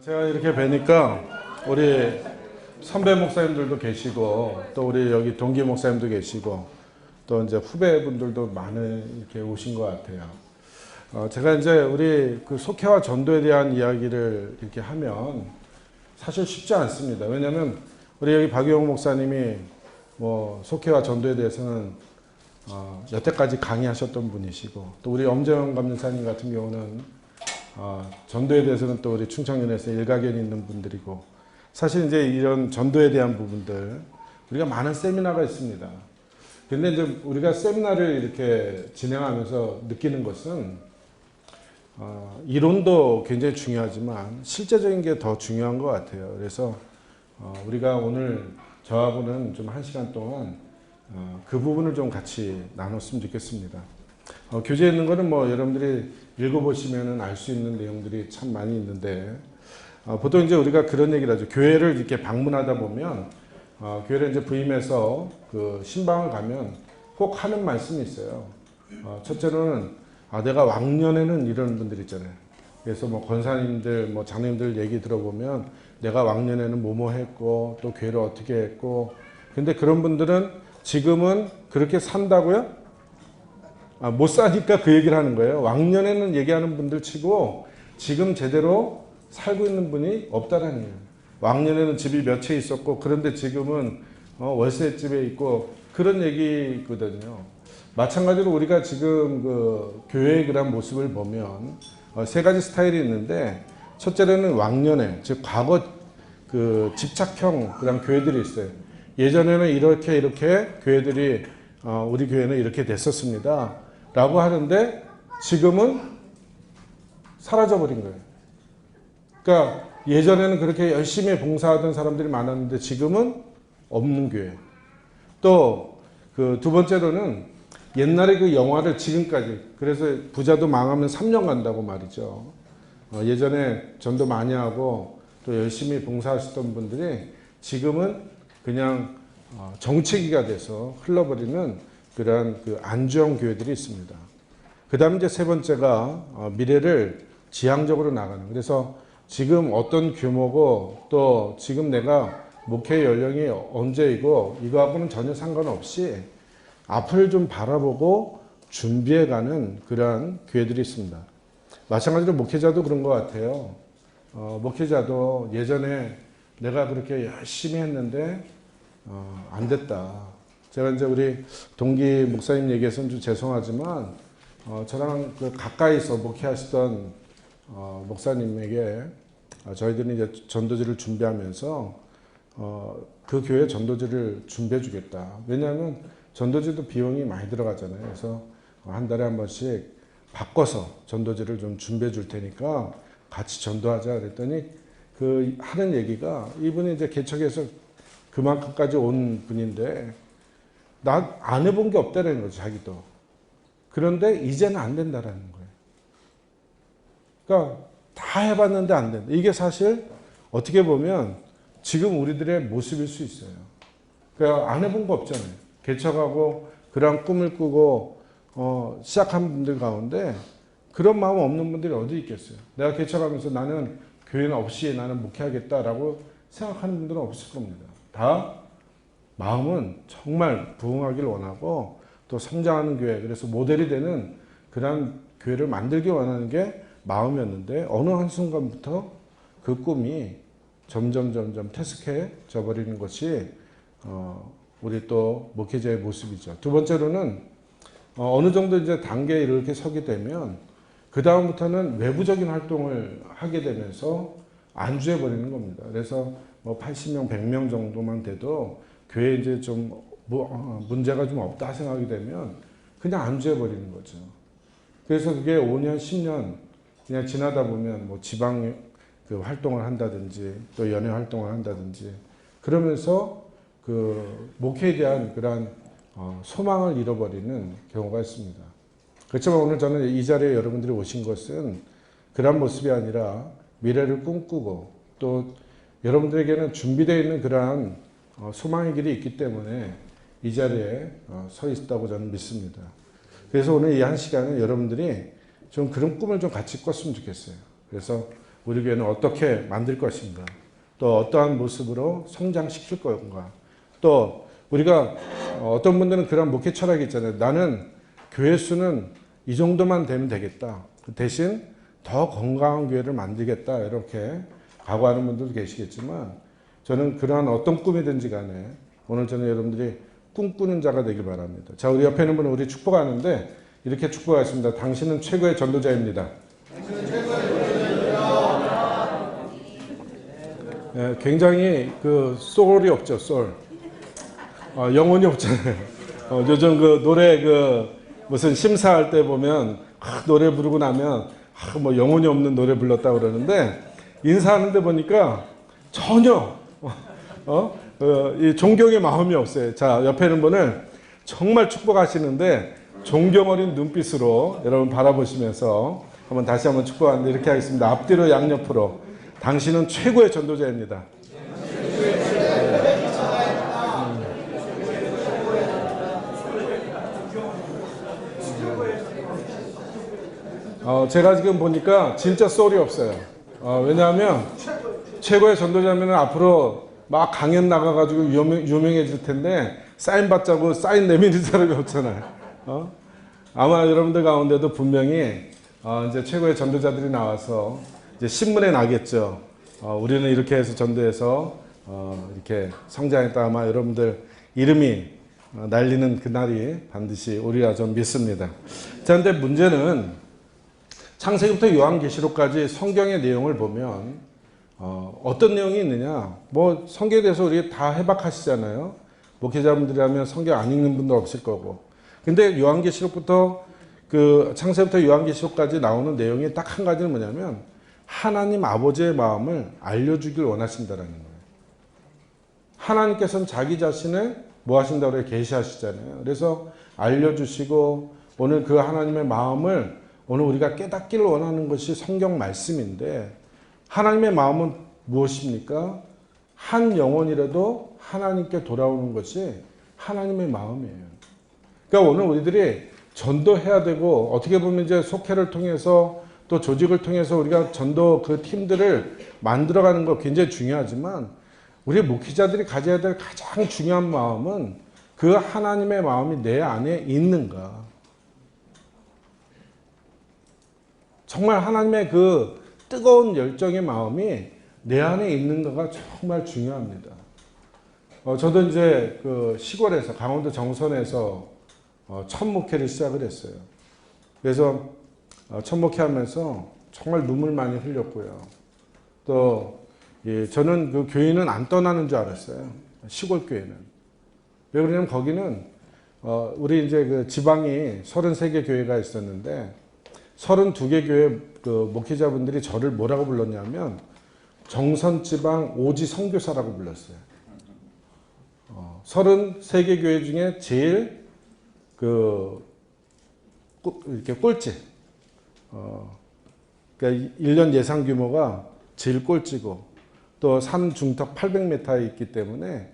제가 이렇게 뵈니까 우리 선배 목사님들도 계시고 또 우리 여기 동기 목사님도 계시고 또 이제 후배분들도 많이 이렇게 오신 것 같아요. 제가 이제 우리 그 속회와 전도에 대한 이야기를 이렇게 하면 사실 쉽지 않습니다. 왜냐하면 우리 여기 박유영 목사님이 뭐 속회와 전도에 대해서는 여태까지 강의하셨던 분이시고 또 우리 엄정영 감독사님 같은 경우는 전도에 대해서는 또 우리 충청연에서 일가견이 있는 분들이고 사실 이제 이런 전도에 대한 부분들 우리가 많은 세미나가 있습니다. 근데 이제 우리가 세미나를 이렇게 진행하면서 느끼는 것은 이론도 굉장히 중요하지만 실제적인 게 더 중요한 것 같아요. 그래서 우리가 오늘 저하고는 좀 1시간 동안 그 부분을 좀 같이 나눴으면 좋겠습니다. 교재에 있는 거는 뭐 여러분들이 읽어보시면 알 수 있는 내용들이 참 많이 있는데 보통 이제 우리가 그런 얘기를 하죠. 교회를 이렇게 방문하다 보면 교회를 이제 부임해서 그 신방을 가면 꼭 하는 말씀이 있어요. 첫째로는 내가 왕년에는 이런 분들 있잖아요. 그래서 뭐 권사님들, 뭐 장로님들 얘기 들어보면 내가 왕년에는 뭐뭐 했고 또 교회를 어떻게 했고 근데 그런 분들은 지금은 그렇게 산다고요? 못 사니까 그 얘기를 하는 거예요. 왕년에는 얘기하는 분들 치고 지금 제대로 살고 있는 분이 없다라는 거예요. 왕년에는 집이 몇 채 있었고 그런데 지금은 월세집에 있고 그런 얘기거든요. 마찬가지로 우리가 지금 그 교회의 그런 모습을 보면 세 가지 스타일이 있는데 첫째로는 왕년에 즉 과거 그 집착형 그런 교회들이 있어요. 예전에는 이렇게 교회들이 우리 교회는 이렇게 됐었습니다. 라고 하는데 지금은 사라져버린 거예요. 그러니까 예전에는 그렇게 열심히 봉사하던 사람들이 많았는데 지금은 없는 교회. 또 그 두 번째로는 옛날에 그 영화를 지금까지 그래서 부자도 망하면 3년 간다고 말이죠. 예전에 전도 많이 하고 또 열심히 봉사하셨던 분들이 지금은 그냥 정체기가 돼서 흘러버리는 그러한 그 안주형 교회들이 있습니다. 그 다음 이제 세 번째가 미래를 지향적으로 나가는. 그래서 지금 어떤 규모고 또 지금 내가 목회 연령이 언제이고 이거하고는 전혀 상관없이 앞을 좀 바라보고 준비해가는 그러한 교회들이 있습니다. 마찬가지로 목회자도 그런 것 같아요. 목회자도 예전에 내가 그렇게 열심히 했는데 안 됐다. 제가 이제 우리 동기 목사님 얘기해서는 좀 죄송하지만 저랑 그 가까이서 목회하시던 목사님에게 저희들이 이제 전도지를 준비하면서 그 교회 전도지를 준비해 주겠다. 왜냐하면 전도지도 비용이 많이 들어가잖아요. 그래서 한 달에 한 번씩 바꿔서 전도지를 좀 준비해 줄 테니까 같이 전도하자 그랬더니 그 하는 얘기가 이분이 이제 개척해서 그만큼까지 온 분인데 나 안 해본 게 없다라는 거죠, 자기도. 그런데 이제는 안 된다라는 거예요. 그러니까 다 해봤는데 안 된다. 이게 사실 어떻게 보면 지금 우리들의 모습일 수 있어요. 그러니까 안 해본 거 없잖아요. 개척하고 그런 꿈을 꾸고 시작한 분들 가운데 그런 마음 없는 분들이 어디 있겠어요. 내가 개척하면서 나는 교회는 없이 나는 목회하겠다라고 생각하는 분들은 없을 겁니다. 다 마음은 정말 부흥하기를 원하고 또 성장하는 교회, 그래서 모델이 되는 그런 교회를 만들기 원하는 게 마음이었는데 어느 한순간부터 그 꿈이 점점 퇴색해져 버리는 것이 우리 또 목회자의 모습이죠. 두 번째로는 어느 정도 이제 단계에 이렇게 서게 되면 그 다음부터는 외부적인 활동을 하게 되면서 안주해 버리는 겁니다. 그래서 뭐 80명, 100명 정도만 돼도 교회에 이제 좀 문제가 좀 없다 생각이 되면 그냥 안주해 버리는 거죠. 그래서 그게 5년, 10년 그냥 지나다 보면 뭐 지방 그 활동을 한다든지 또 연예 활동을 한다든지 그러면서 그 목회에 대한 그런 소망을 잃어버리는 경우가 있습니다. 그렇지만 오늘 저는 이 자리에 여러분들이 오신 것은 그런 모습이 아니라 미래를 꿈꾸고 또 여러분들에게는 준비되어 있는 그러한 소망의 길이 있기 때문에 이 자리에 서 있다고 저는 믿습니다. 그래서 오늘 이 한 시간은 여러분들이 좀 그런 꿈을 좀 같이 꿨으면 좋겠어요. 그래서 우리 교회는 어떻게 만들 것인가, 또 어떠한 모습으로 성장시킬 건가, 또 우리가 어떤 분들은 그런 목회 철학이 있잖아요. 나는 교회 수는 이 정도만 되면 되겠다. 대신 더 건강한 교회를 만들겠다. 이렇게 각오하는 분들도 계시겠지만 저는 그러한 어떤 꿈이든지 간에 오늘 저는 여러분들이 꿈꾸는 자가 되길 바랍니다. 자, 우리 옆에 있는 분은 우리 축복하는데 이렇게 축복하겠습니다. 당신은 최고의 전도자입니다. 예, 굉장히 그 소울이 없죠, 소울. 영혼이 없잖아요. 요즘 그 노래 그 무슨 심사할 때 보면 노래 부르고 나면 뭐 영혼이 없는 노래 불렀다 그러는데 인사하는데 보니까 전혀 이 존경의 마음이 없어요. 자, 옆에 있는 분을 정말 축복하시는데 존경 어린 눈빛으로 여러분 바라보시면서 한번 다시 한번 축복하는데 이렇게 하겠습니다. 앞뒤로 양옆으로 당신은 최고의 전도자입니다. 제가 지금 보니까 진짜 소리 없어요. 왜냐하면 최고의 전도자면 앞으로 막 강연 나가가지고 유명해질 텐데 사인 받자고 사인 내미는 사람이 없잖아요. 아마 여러분들 가운데도 분명히 이제 최고의 전도자들이 나와서 이제 신문에 나겠죠. 우리는 이렇게 해서 전도해서 이렇게 성장했다. 아마 여러분들 이름이 날리는 그날이 반드시 오리라 좀 믿습니다. 자, 근데 문제는 창세기부터 요한계시록까지 성경의 내용을 보면 어떤 내용이 있느냐. 뭐 성경에 대해서 우리 다 해박하시잖아요. 목회자분들이라면 성경 안 읽는 분도 없을 거고. 근데 요한계시록부터 그 창세기부터 요한계시록까지 나오는 내용이 딱 한 가지는 뭐냐면 하나님 아버지의 마음을 알려주길 원하신다라는 거예요. 하나님께서는 자기 자신을 뭐 하신다고 그래요? 계시하시잖아요. 그래서 알려주시고 오늘 그 하나님의 마음을 오늘 우리가 깨닫기를 원하는 것이 성경 말씀인데 하나님의 마음은 무엇입니까? 한 영혼이라도 하나님께 돌아오는 것이 하나님의 마음이에요. 그러니까 오늘 우리들이 전도해야 되고 어떻게 보면 이제 속회를 통해서 또 조직을 통해서 우리가 전도 그 팀들을 만들어가는 거 굉장히 중요하지만 우리 목회자들이 가져야 될 가장 중요한 마음은 그 하나님의 마음이 내 안에 있는가. 정말 하나님의 그 뜨거운 열정의 마음이 내 안에 있는가가 정말 중요합니다. 저도 이제 그 시골에서 강원도 정선에서 첫 목회를 시작을 했어요. 그래서 첫 목회하면서 정말 눈물 많이 흘렸고요. 또 저는 그 교회는 안 떠나는 줄 알았어요. 시골 교회는. 왜 그러냐면 거기는 우리 이제 그 지방이 33개 교회가 있었는데 32개 교회 그 목회자분들이 저를 뭐라고 불렀냐면 정선지방 오지 선교사라고 불렀어요. 33개 교회 중에 제일 이렇게 꼴찌. 그러니까 1년 예상 규모가 제일 꼴찌고 또 산 중턱 800m에 있기 때문에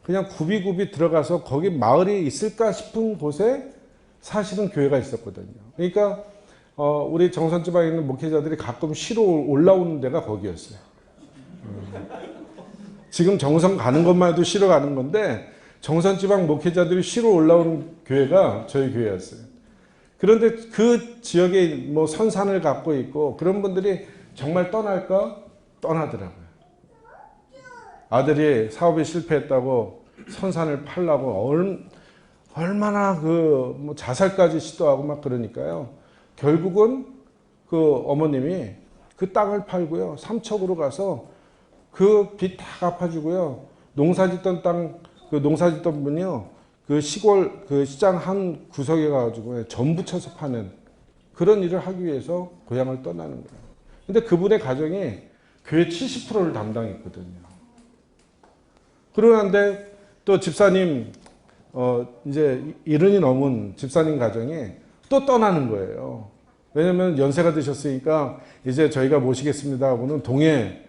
그냥 굽이굽이 들어가서 거기 마을이 있을까 싶은 곳에 사실은 교회가 있었거든요. 그러니까 우리 정선지방에 있는 목회자들이 가끔 쉬러 올라오는 데가 거기였어요. 지금 정선 가는 것만 해도 쉬러 가는 건데 정선지방 목회자들이 쉬러 올라오는 교회가 저희 교회였어요. 그런데 그 지역에 뭐 선산을 갖고 있고 그런 분들이 정말 떠날까? 떠나더라고요. 아들이 사업이 실패했다고 선산을 팔라고 얼마나 뭐 자살까지 시도하고 막 그러니까요. 결국은 그 어머님이 그 땅을 팔고요. 삼척으로 가서 그 빚 다 갚아주고요. 농사짓던 땅, 그 농사짓던 분이요. 그 시골, 그 시장 한 구석에 가가지고 전부 쳐서 파는 그런 일을 하기 위해서 고향을 떠나는 거예요. 근데 그분의 가정이 교회 70%를 담당했거든요. 그러는데 또 집사님, 이제 70이 넘은 집사님 가정이 또 떠나는 거예요. 왜냐면 연세가 드셨으니까 이제 저희가 모시겠습니다 하고는 동해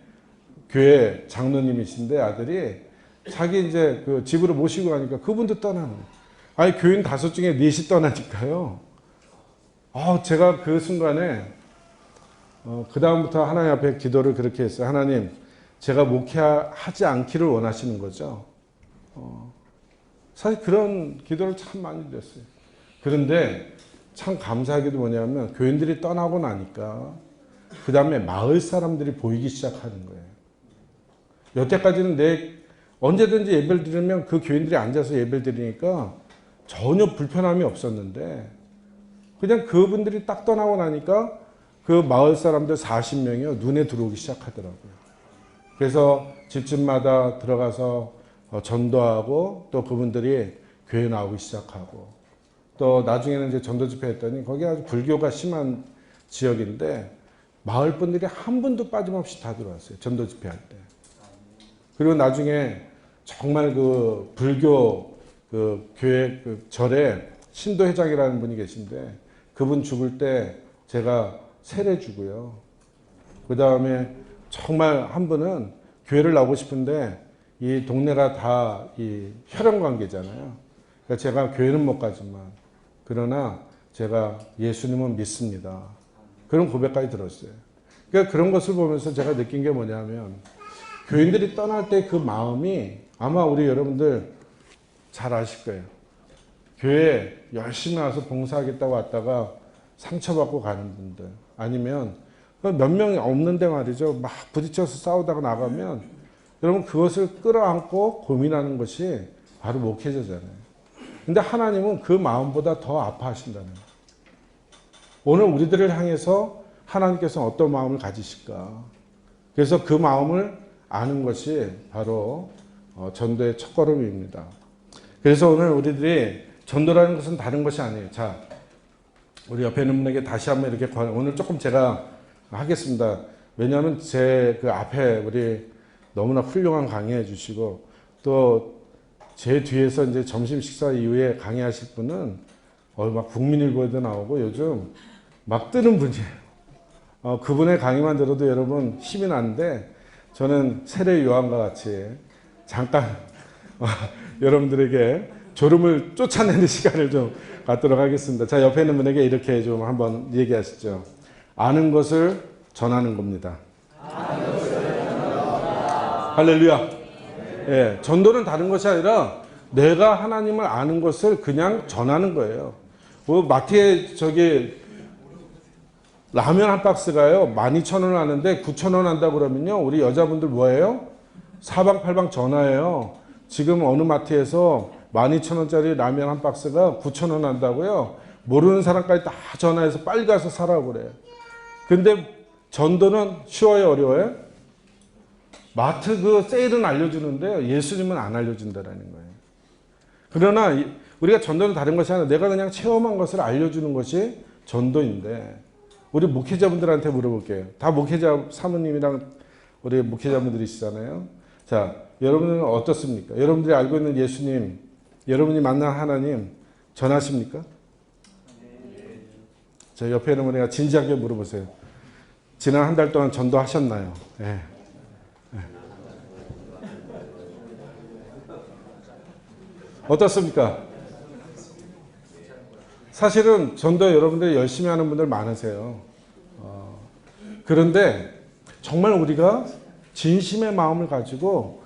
교회 장로님이신데 아들이 자기 이제 그 집으로 모시고 가니까 그분도 떠나는 거예요. 아니 교인 5 중에 4이 떠나니까요. 제가 그 순간에 그 다음부터 하나님 앞에 기도를 그렇게 했어요. 하나님, 제가 목회하지 않기를 원하시는 거죠. 사실 그런 기도를 참 많이 드렸어요. 그런데 참 감사하게도 뭐냐면 교인들이 떠나고 나니까 그 다음에 마을 사람들이 보이기 시작하는 거예요. 여태까지는 언제든지 예배를 드리면 그 교인들이 앉아서 예배를 드리니까 전혀 불편함이 없었는데 그냥 그분들이 딱 떠나고 나니까 그 마을 사람들 40명이요 눈에 들어오기 시작하더라고요. 그래서 집집마다 들어가서 전도하고 또 그분들이 교회 나오기 시작하고 또 나중에는 이제 전도 집회 했더니 거기 아주 불교가 심한 지역인데 마을 분들이 한 분도 빠짐없이 다 들어왔어요. 전도 집회 할 때. 그리고 나중에 정말 그 불교 그 교회 그 절에 신도회장이라는 분이 계신데 그분 죽을 때 제가 세례 주고요. 그 다음에 정말 한 분은 교회를 나오고 싶은데 이 동네가 다 이 혈연 관계잖아요. 그러니까 제가 교회는 못 가지만 그러나 제가 예수님은 믿습니다. 그런 고백까지 들었어요. 그러니까 그런 것을 보면서 제가 느낀 게 뭐냐면 교인들이 떠날 때 그 마음이 아마 우리 여러분들 잘 아실 거예요. 교회 열심히 와서 봉사하겠다고 왔다가 상처받고 가는 분들 아니면 몇 명이 없는데 말이죠. 막 부딪혀서 싸우다가 나가면 여러분 그것을 끌어안고 고민하는 것이 바로 목회자잖아요. 근데 하나님은 그 마음보다 더 아파하신다는 거예요. 오늘 우리들을 향해서 하나님께서 어떤 마음을 가지실까. 그래서 그 마음을 아는 것이 바로 전도의 첫걸음입니다. 그래서 오늘 우리들이 전도라는 것은 다른 것이 아니에요. 자, 우리 옆에 있는 분에게 다시 한번 이렇게 오늘 조금 제가 하겠습니다. 왜냐하면 제 그 앞에 우리 너무나 훌륭한 강의해 주시고 또 제 뒤에서 이제 점심 식사 이후에 강의하실 분은 막 국민일보에도 나오고 요즘 막 뜨는 분이에요. 그분의 강의만 들어도 여러분 힘이 나는데 저는 세례 요한과 같이 잠깐 여러분들에게 졸음을 쫓아내는 시간을 좀 갖도록 하겠습니다. 자, 옆에 있는 분에게 이렇게 좀 한번 얘기하시죠. 아는 것을 전하는 겁니다. 할렐루야. 예, 전도는 다른 것이 아니라 내가 하나님을 아는 것을 그냥 전하는 거예요. 뭐 마트에 라면 한 박스가요 12,000원 하는데 9,000원 한다고 그러면요 우리 여자분들 뭐예요? 사방팔방 전화해요. 지금 어느 마트에서 12,000원짜리 라면 한 박스가 9,000원 한다고요. 모르는 사람까지 다 전화해서 빨리 가서 사라고 그래요. 근데 전도는 쉬워요, 어려워요? 마트 그 세일은 알려주는데요. 예수님은 안 알려준다라는 거예요. 그러나 우리가 전도는 다른 것이 아니라 내가 그냥 체험한 것을 알려주는 것이 전도인데 우리 목회자분들한테 물어볼게요. 다 목회자 사모님이랑 우리 목회자분들이시잖아요. 자, 여러분은 어떻습니까? 여러분들이 알고 있는 예수님, 여러분이 만난 하나님 전하십니까? 자, 옆에 있는 분에게 진지하게 물어보세요. 지난 한 달 동안 전도하셨나요? 네. 어떻습니까? 사실은 전도 여러분들이 열심히 하는 분들 많으세요. 그런데 정말 우리가 진심의 마음을 가지고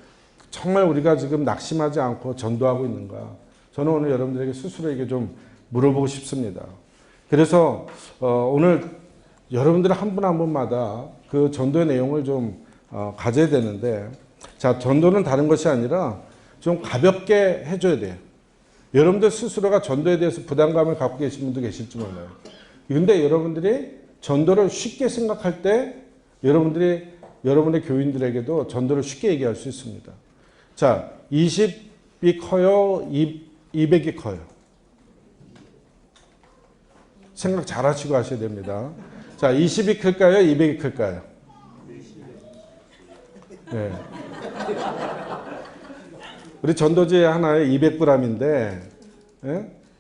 정말 우리가 지금 낙심하지 않고 전도하고 있는가? 저는 오늘 여러분들에게 스스로에게 좀 물어보고 싶습니다. 그래서 오늘 여러분들 한 분 한 분마다 그 전도의 내용을 좀 가져야 되는데 자, 전도는 다른 것이 아니라 좀 가볍게 해줘야 돼요. 여러분들 스스로가 전도에 대해서 부담감을 갖고 계신 분도 계실지 몰라요. 그런데 여러분들이 전도를 쉽게 생각할 때 여러분의 교인들에게도 전도를 쉽게 얘기할 수 있습니다. 자, 20이 커요? 200이 커요? 생각 잘 하시고 하셔야 됩니다. 자, 20이 클까요? 200이 클까요? 네. 우리 전도지 하나에 200g인데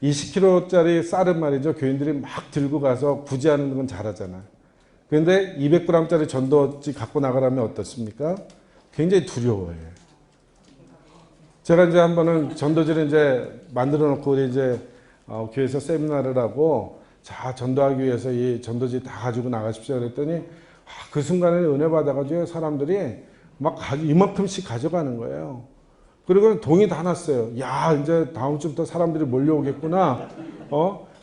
20kg짜리 쌀은 말이죠. 교인들이 막 들고 가서 구제하는 건 잘하잖아요. 그런데 200g짜리 전도지 갖고 나가라면 어떻습니까? 굉장히 두려워해요. 제가 이제 한 번은 전도지를 이제 만들어 놓고 우리 이제 교회에서 세미나를 하고 자, 전도하기 위해서 이 전도지 다 가지고 나가십시오. 그랬더니 그 순간에 은혜 받아가지고 사람들이 막 이만큼씩 가져가는 거예요. 그리고 동이 다 났어요. 야, 이제 다음 주부터 사람들이 몰려오겠구나.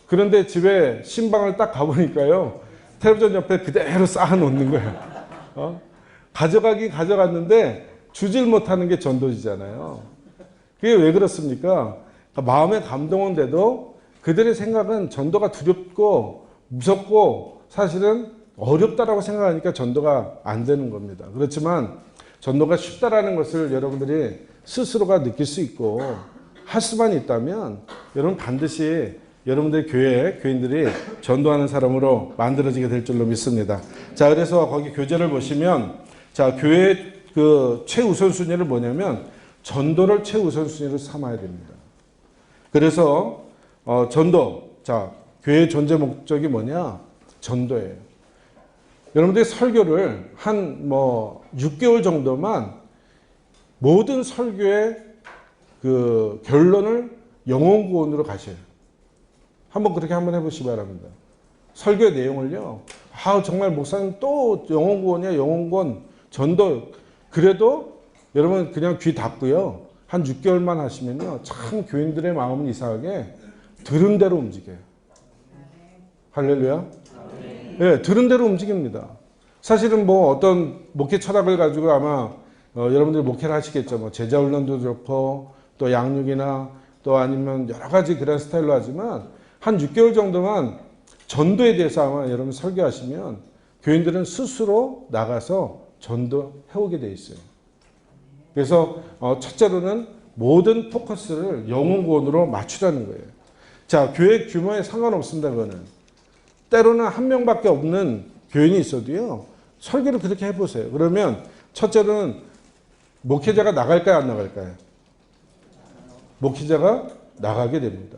그런데 집에 신방을 딱 가보니까요. 텔레비전 옆에 그대로 쌓아놓는 거예요. 가져가긴 가져갔는데 주질 못하는 게 전도지잖아요. 그게 왜 그렇습니까? 마음의 감동은 돼도 그들의 생각은 전도가 두렵고 무섭고 사실은 어렵다라고 생각하니까 전도가 안 되는 겁니다. 그렇지만 전도가 쉽다라는 것을 여러분들이 스스로가 느낄 수 있고 할 수만 있다면 여러분 반드시 여러분들 교인들이 전도하는 사람으로 만들어지게 될 줄로 믿습니다. 자, 그래서 거기 교재를 보시면 자, 교회의 그 최우선순위를 뭐냐면 전도를 최우선순위로 삼아야 됩니다. 그래서 전도, 자, 교회의 존재 목적이 뭐냐? 전도예요. 여러분들이 설교를 한 6개월 정도만 모든 설교의 그 결론을 영혼구원으로 가셔요. 한번 그렇게 한번 해보시기 바랍니다. 설교의 내용을요. 정말 목사님 또 영혼구원이야, 영혼구원, 전도. 그래도 여러분 그냥 귀 닫고요. 한 6개월만 하시면요. 참 교인들의 마음은 이상하게 들은 대로 움직여요. 할렐루야. 네, 들은 대로 움직입니다. 사실은 어떤 목회 철학을 가지고 아마 여러분들이 목회를 하시겠죠. 제자 훈련도 좋고 또 양육이나 또 아니면 여러 가지 그런 스타일로 하지만 한 6개월 정도만 전도에 대해서 아마 여러분 설교하시면 교인들은 스스로 나가서 전도해오게 돼 있어요. 그래서 첫째로는 모든 포커스를 영혼구원으로 맞추라는 거예요. 자, 교회 규모에 상관없습니다. 그거는. 때로는 한 명밖에 없는 교인이 있어도요. 설교를 그렇게 해보세요. 그러면 첫째로는 목회자가 나갈까요? 안 나갈까요? 목회자가 나가게 됩니다.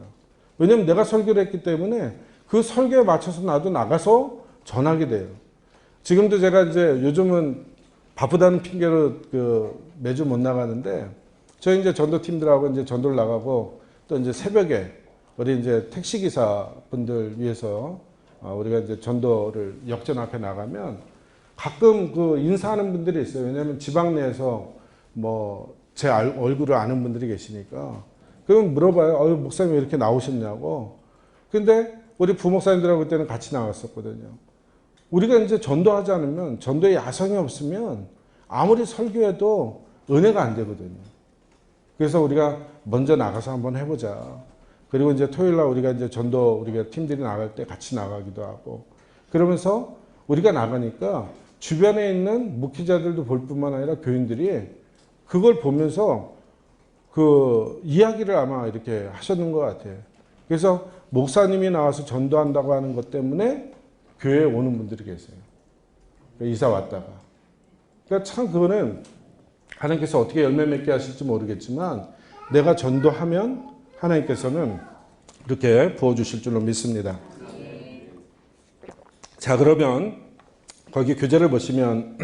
왜냐하면 내가 설교를 했기 때문에 그 설교에 맞춰서 나도 나가서 전하게 돼요. 지금도 제가 이제 요즘은 바쁘다는 핑계로 매주 못 나가는데 저희 이제 전도팀들하고 이제 전도를 나가고 또 이제 새벽에 우리 이제 택시기사 분들 위해서 우리가 이제 전도를 역전 앞에 나가면 가끔 그 인사하는 분들이 있어요. 왜냐하면 지방 내에서 제 얼굴을 아는 분들이 계시니까. 그럼 물어봐요. 목사님 왜 이렇게 나오셨냐고. 근데 우리 부목사님들하고 그때는 같이 나갔었거든요. 우리가 이제 전도하지 않으면, 전도에 야성이 없으면 아무리 설교해도 은혜가 안 되거든요. 그래서 우리가 먼저 나가서 한번 해보자. 그리고 이제 토요일 날 우리가 이제 전도 우리가 팀들이 나갈 때 같이 나가기도 하고 그러면서 우리가 나가니까 주변에 있는 목회자들도 볼 뿐만 아니라 교인들이 그걸 보면서 그 이야기를 아마 이렇게 하셨는 것 같아요. 그래서 목사님이 나와서 전도한다고 하는 것 때문에 교회에 오는 분들이 계세요. 이사 왔다가. 그러니까 참 그거는 하나님께서 어떻게 열매 맺게 하실지 모르겠지만 내가 전도하면 하나님께서는 이렇게 부어주실 줄로 믿습니다. 자, 그러면 거기 교재를 보시면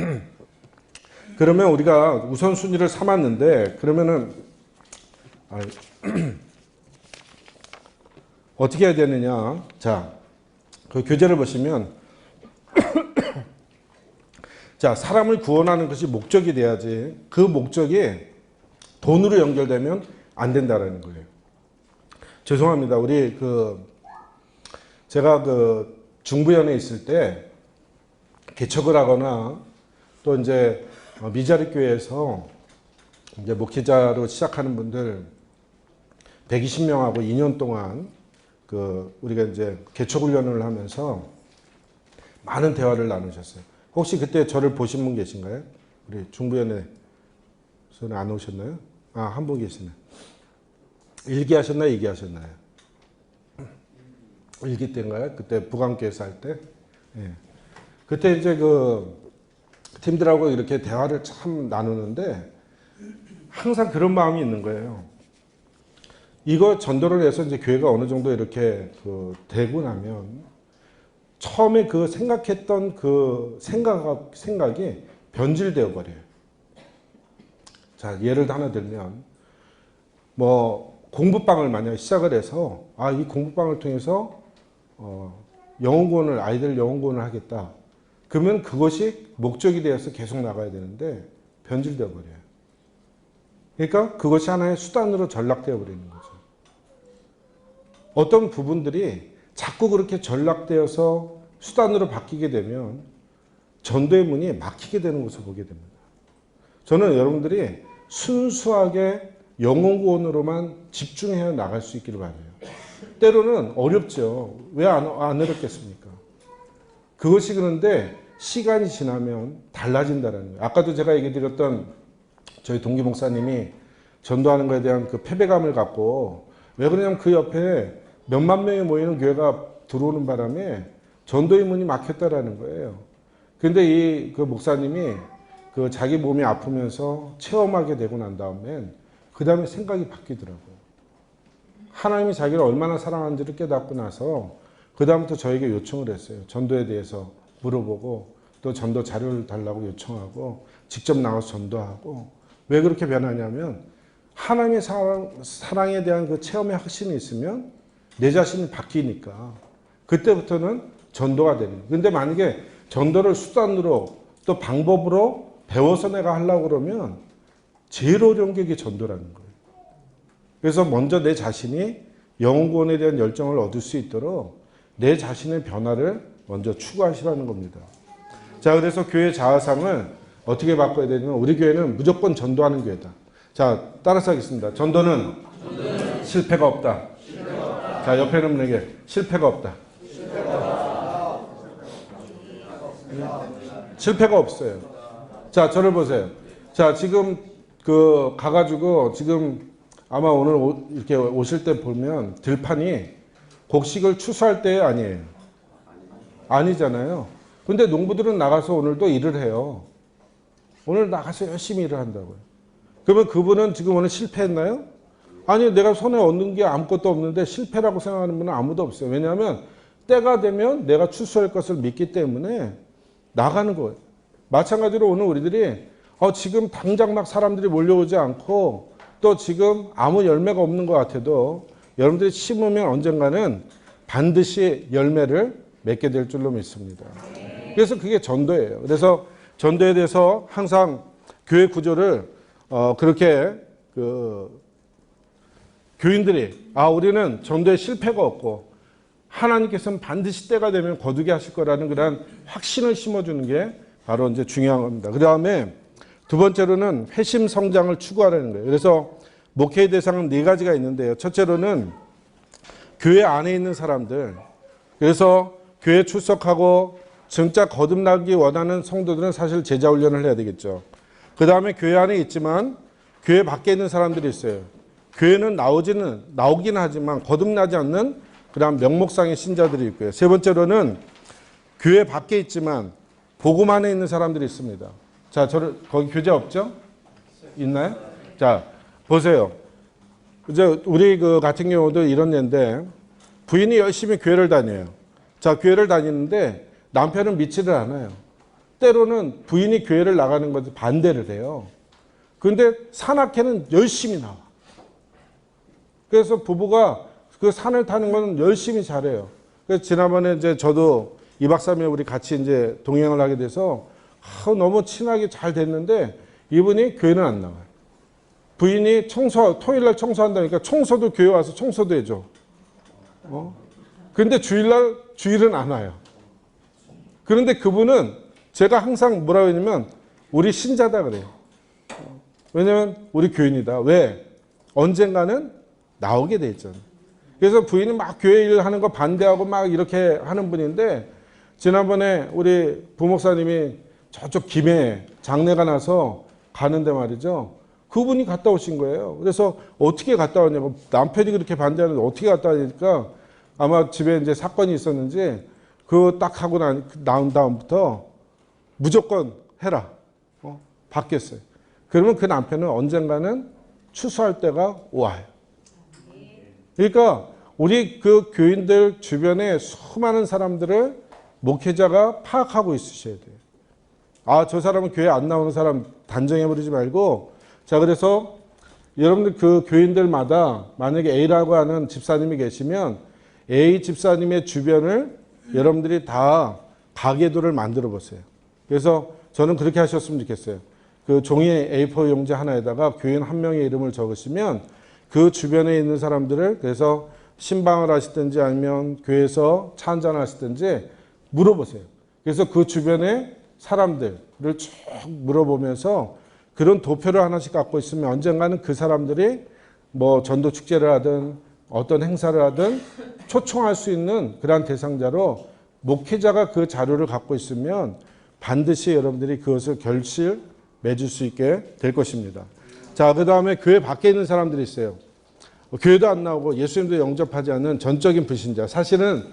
그러면 우리가 우선순위를 삼았는데 그러면은 어떻게 해야 되느냐. 자, 그 교재를 보시면 자, 사람을 구원하는 것이 목적이 돼야지 그 목적이 돈으로 연결되면 안 된다라는 거예요. 죄송합니다. 우리 제가 중부연에 있을 때 개척을 하거나 또 이제 미자리 교회에서 이제 목회자로 시작하는 분들 120명하고 2년 동안 우리가 이제 개척 훈련을 하면서 많은 대화를 나누셨어요. 혹시 그때 저를 보신 분 계신가요? 우리 중부연에서는 안 오셨나요? 한 분 계시네. 일기 하셨나요? 이기 하셨나요? 일기 때인가요? 그때 부강교회에서 할 때? 예. 그때 이제 팀들하고 이렇게 대화를 참 나누는데 항상 그런 마음이 있는 거예요. 이거 전도를 해서 이제 교회가 어느 정도 이렇게 되고 나면 처음에 생각했던 생각이 변질되어 버려요. 자, 예를 하나 들면 공부방을 만약에 시작을 해서 이 공부방을 통해서 아이들 영혼구원을 하겠다. 그러면 그것이 목적이 되어서 계속 나가야 되는데 변질되어 버려요. 그러니까 그것이 하나의 수단으로 전락되어 버리는 거죠. 어떤 부분들이 자꾸 그렇게 전락되어서 수단으로 바뀌게 되면 전도의 문이 막히게 되는 것을 보게 됩니다. 저는 여러분들이 순수하게 영혼구원으로만 집중해 나갈 수 있기를 바라요. 때로는 어렵죠. 왜 안 어렵겠습니까? 그것이 그런데 시간이 지나면 달라진다는 거예요. 아까도 제가 얘기 드렸던 저희 동기 목사님이 전도하는 것에 대한 그 패배감을 갖고 왜 그러냐면 그 옆에 몇만 명이 모이는 교회가 들어오는 바람에 전도의 문이 막혔다라는 거예요. 근데 이 그 목사님이 그 자기 몸이 아프면서 체험하게 되고 난 다음엔 그 다음에 생각이 바뀌더라고요. 하나님이 자기를 얼마나 사랑하는지를 깨닫고 나서 그 다음부터 저에게 요청을 했어요. 전도에 대해서 물어보고 또 전도 자료를 달라고 요청하고 직접 나가서 전도하고 왜 그렇게 변하냐면 하나님의 사랑에 대한 그 체험의 확신이 있으면 내 자신이 바뀌니까 그때부터는 전도가 되는 거예요. 근데 만약에 전도를 수단으로 또 방법으로 배워서 내가 하려고 그러면 제일 어려운 게 이게 전도라는 거예요. 그래서 먼저 내 자신이 영혼구원에 대한 열정을 얻을 수 있도록 내 자신의 변화를 먼저 추구하시라는 겁니다. 자, 그래서 교회 자아상을 어떻게 바꿔야 되냐면 우리 교회는 무조건 전도하는 교회다. 자, 따라서 하겠습니다. 전도는 실패가 없다. 자, 옆에 있는 분에게 실패가 없다. 실패가 없어요. 자, 저를 보세요. 자, 지금 가가지고 지금 아마 오늘 이렇게 오실 때 보면 들판이 곡식을 추수할 때 아니에요. 아니잖아요. 근데 농부들은 나가서 오늘도 일을 해요. 오늘 나가서 열심히 일을 한다고요. 그러면 그분은 지금 오늘 실패했나요? 아니, 내가 손에 얻는 게 아무것도 없는데 실패라고 생각하는 분은 아무도 없어요. 왜냐하면 때가 되면 내가 추수할 것을 믿기 때문에 나가는 거예요. 마찬가지로 오늘 우리들이 지금 당장 막 사람들이 몰려오지 않고 또 지금 아무 열매가 없는 것 같아도 여러분들이 심으면 언젠가는 반드시 열매를 맺게 될 줄로 믿습니다. 그래서 그게 전도예요. 그래서 전도에 대해서 항상 교회 구조를 그렇게 교인들이 우리는 전도에 실패가 없고 하나님께서는 반드시 때가 되면 거두게 하실 거라는 그런 확신을 심어주는 게 바로 이제 중요한 겁니다. 그 다음에 두 번째로는 회심 성장을 추구하라는 거예요. 그래서 목회의 대상은 네 가지가 있는데요. 첫째로는 교회 안에 있는 사람들. 그래서 교회 출석하고 진짜 거듭나기 원하는 성도들은 사실 제자 훈련을 해야 되겠죠. 그 다음에 교회 안에 있지만 교회 밖에 있는 사람들이 있어요. 교회는 나오긴 하지만 거듭나지 않는 그다음 명목상의 신자들이 있고요. 세 번째로는 교회 밖에 있지만 복음 안에 있는 사람들이 있습니다. 자, 거기 교제 없죠? 있나요? 자, 보세요. 이제 우리 같은 경우도 이런 예인데 부인이 열심히 교회를 다녀요. 자, 교회를 다니는데 남편은 믿지를 않아요. 때로는 부인이 교회를 나가는 것에 반대를 해요. 그런데 산악회는 열심히 나와. 그래서 부부가 그 산을 타는 건 열심히 잘해요. 그래서 지난번에 이제 저도 2박 3일 우리 같이 이제 동행을 하게 돼서 너무 친하게 잘 됐는데 이분이 교회는 안 나와요. 부인이 토요일날 청소한다니까 청소도 교회 와서 청소도 해줘. 근데 주일은 안 와요. 그런데 그분은 제가 항상 뭐라고 했냐면 우리 신자다 그래요. 왜냐면 우리 교인이다. 왜? 언젠가는 나오게 돼 있잖아요. 그래서 부인이 막 교회 일 하는 거 반대하고 막 이렇게 하는 분인데 지난번에 우리 부목사님이 저쪽 김해 장례가 나서 가는데 말이죠. 그분이 갔다 오신 거예요. 그래서 어떻게 갔다 왔냐고 남편이 그렇게 반대하는데 어떻게 갔다 왔냐니까 아마 집에 이제 사건이 있었는지 그거 딱 하고 나온 다음부터 무조건 해라. 받겠어요. 그러면 그 남편은 언젠가는 추수할 때가 와요. 그러니까 우리 그 교인들 주변에 수많은 사람들을 목회자가 파악하고 있으셔야 돼요. 저 사람은 교회 안 나오는 사람 단정해버리지 말고 자, 그래서 여러분들 그 교인들마다 만약에 A라고 하는 집사님이 계시면 A 집사님의 주변을 여러분들이 다 가계도를 만들어 보세요. 그래서 저는 그렇게 하셨으면 좋겠어요. 그 종이 A4 용지 하나에다가 교인 한 명의 이름을 적으시면 그 주변에 있는 사람들을 그래서 신방을 하시든지 아니면 교회에서 차 한잔 하시든지 물어보세요. 그래서 그 주변에 사람들을 쭉 물어보면서 그런 도표를 하나씩 갖고 있으면 언젠가는 그 사람들이 뭐 전도 축제를 하든 어떤 행사를 하든 초청할 수 있는 그러한 대상자로 목회자가 그 자료를 갖고 있으면 반드시 여러분들이 그것을 결실 맺을 수 있게 될 것입니다. 자, 그 다음에 교회 밖에 있는 사람들이 있어요. 교회도 안 나오고 예수님도 영접하지 않는 전적인 불신자. 사실은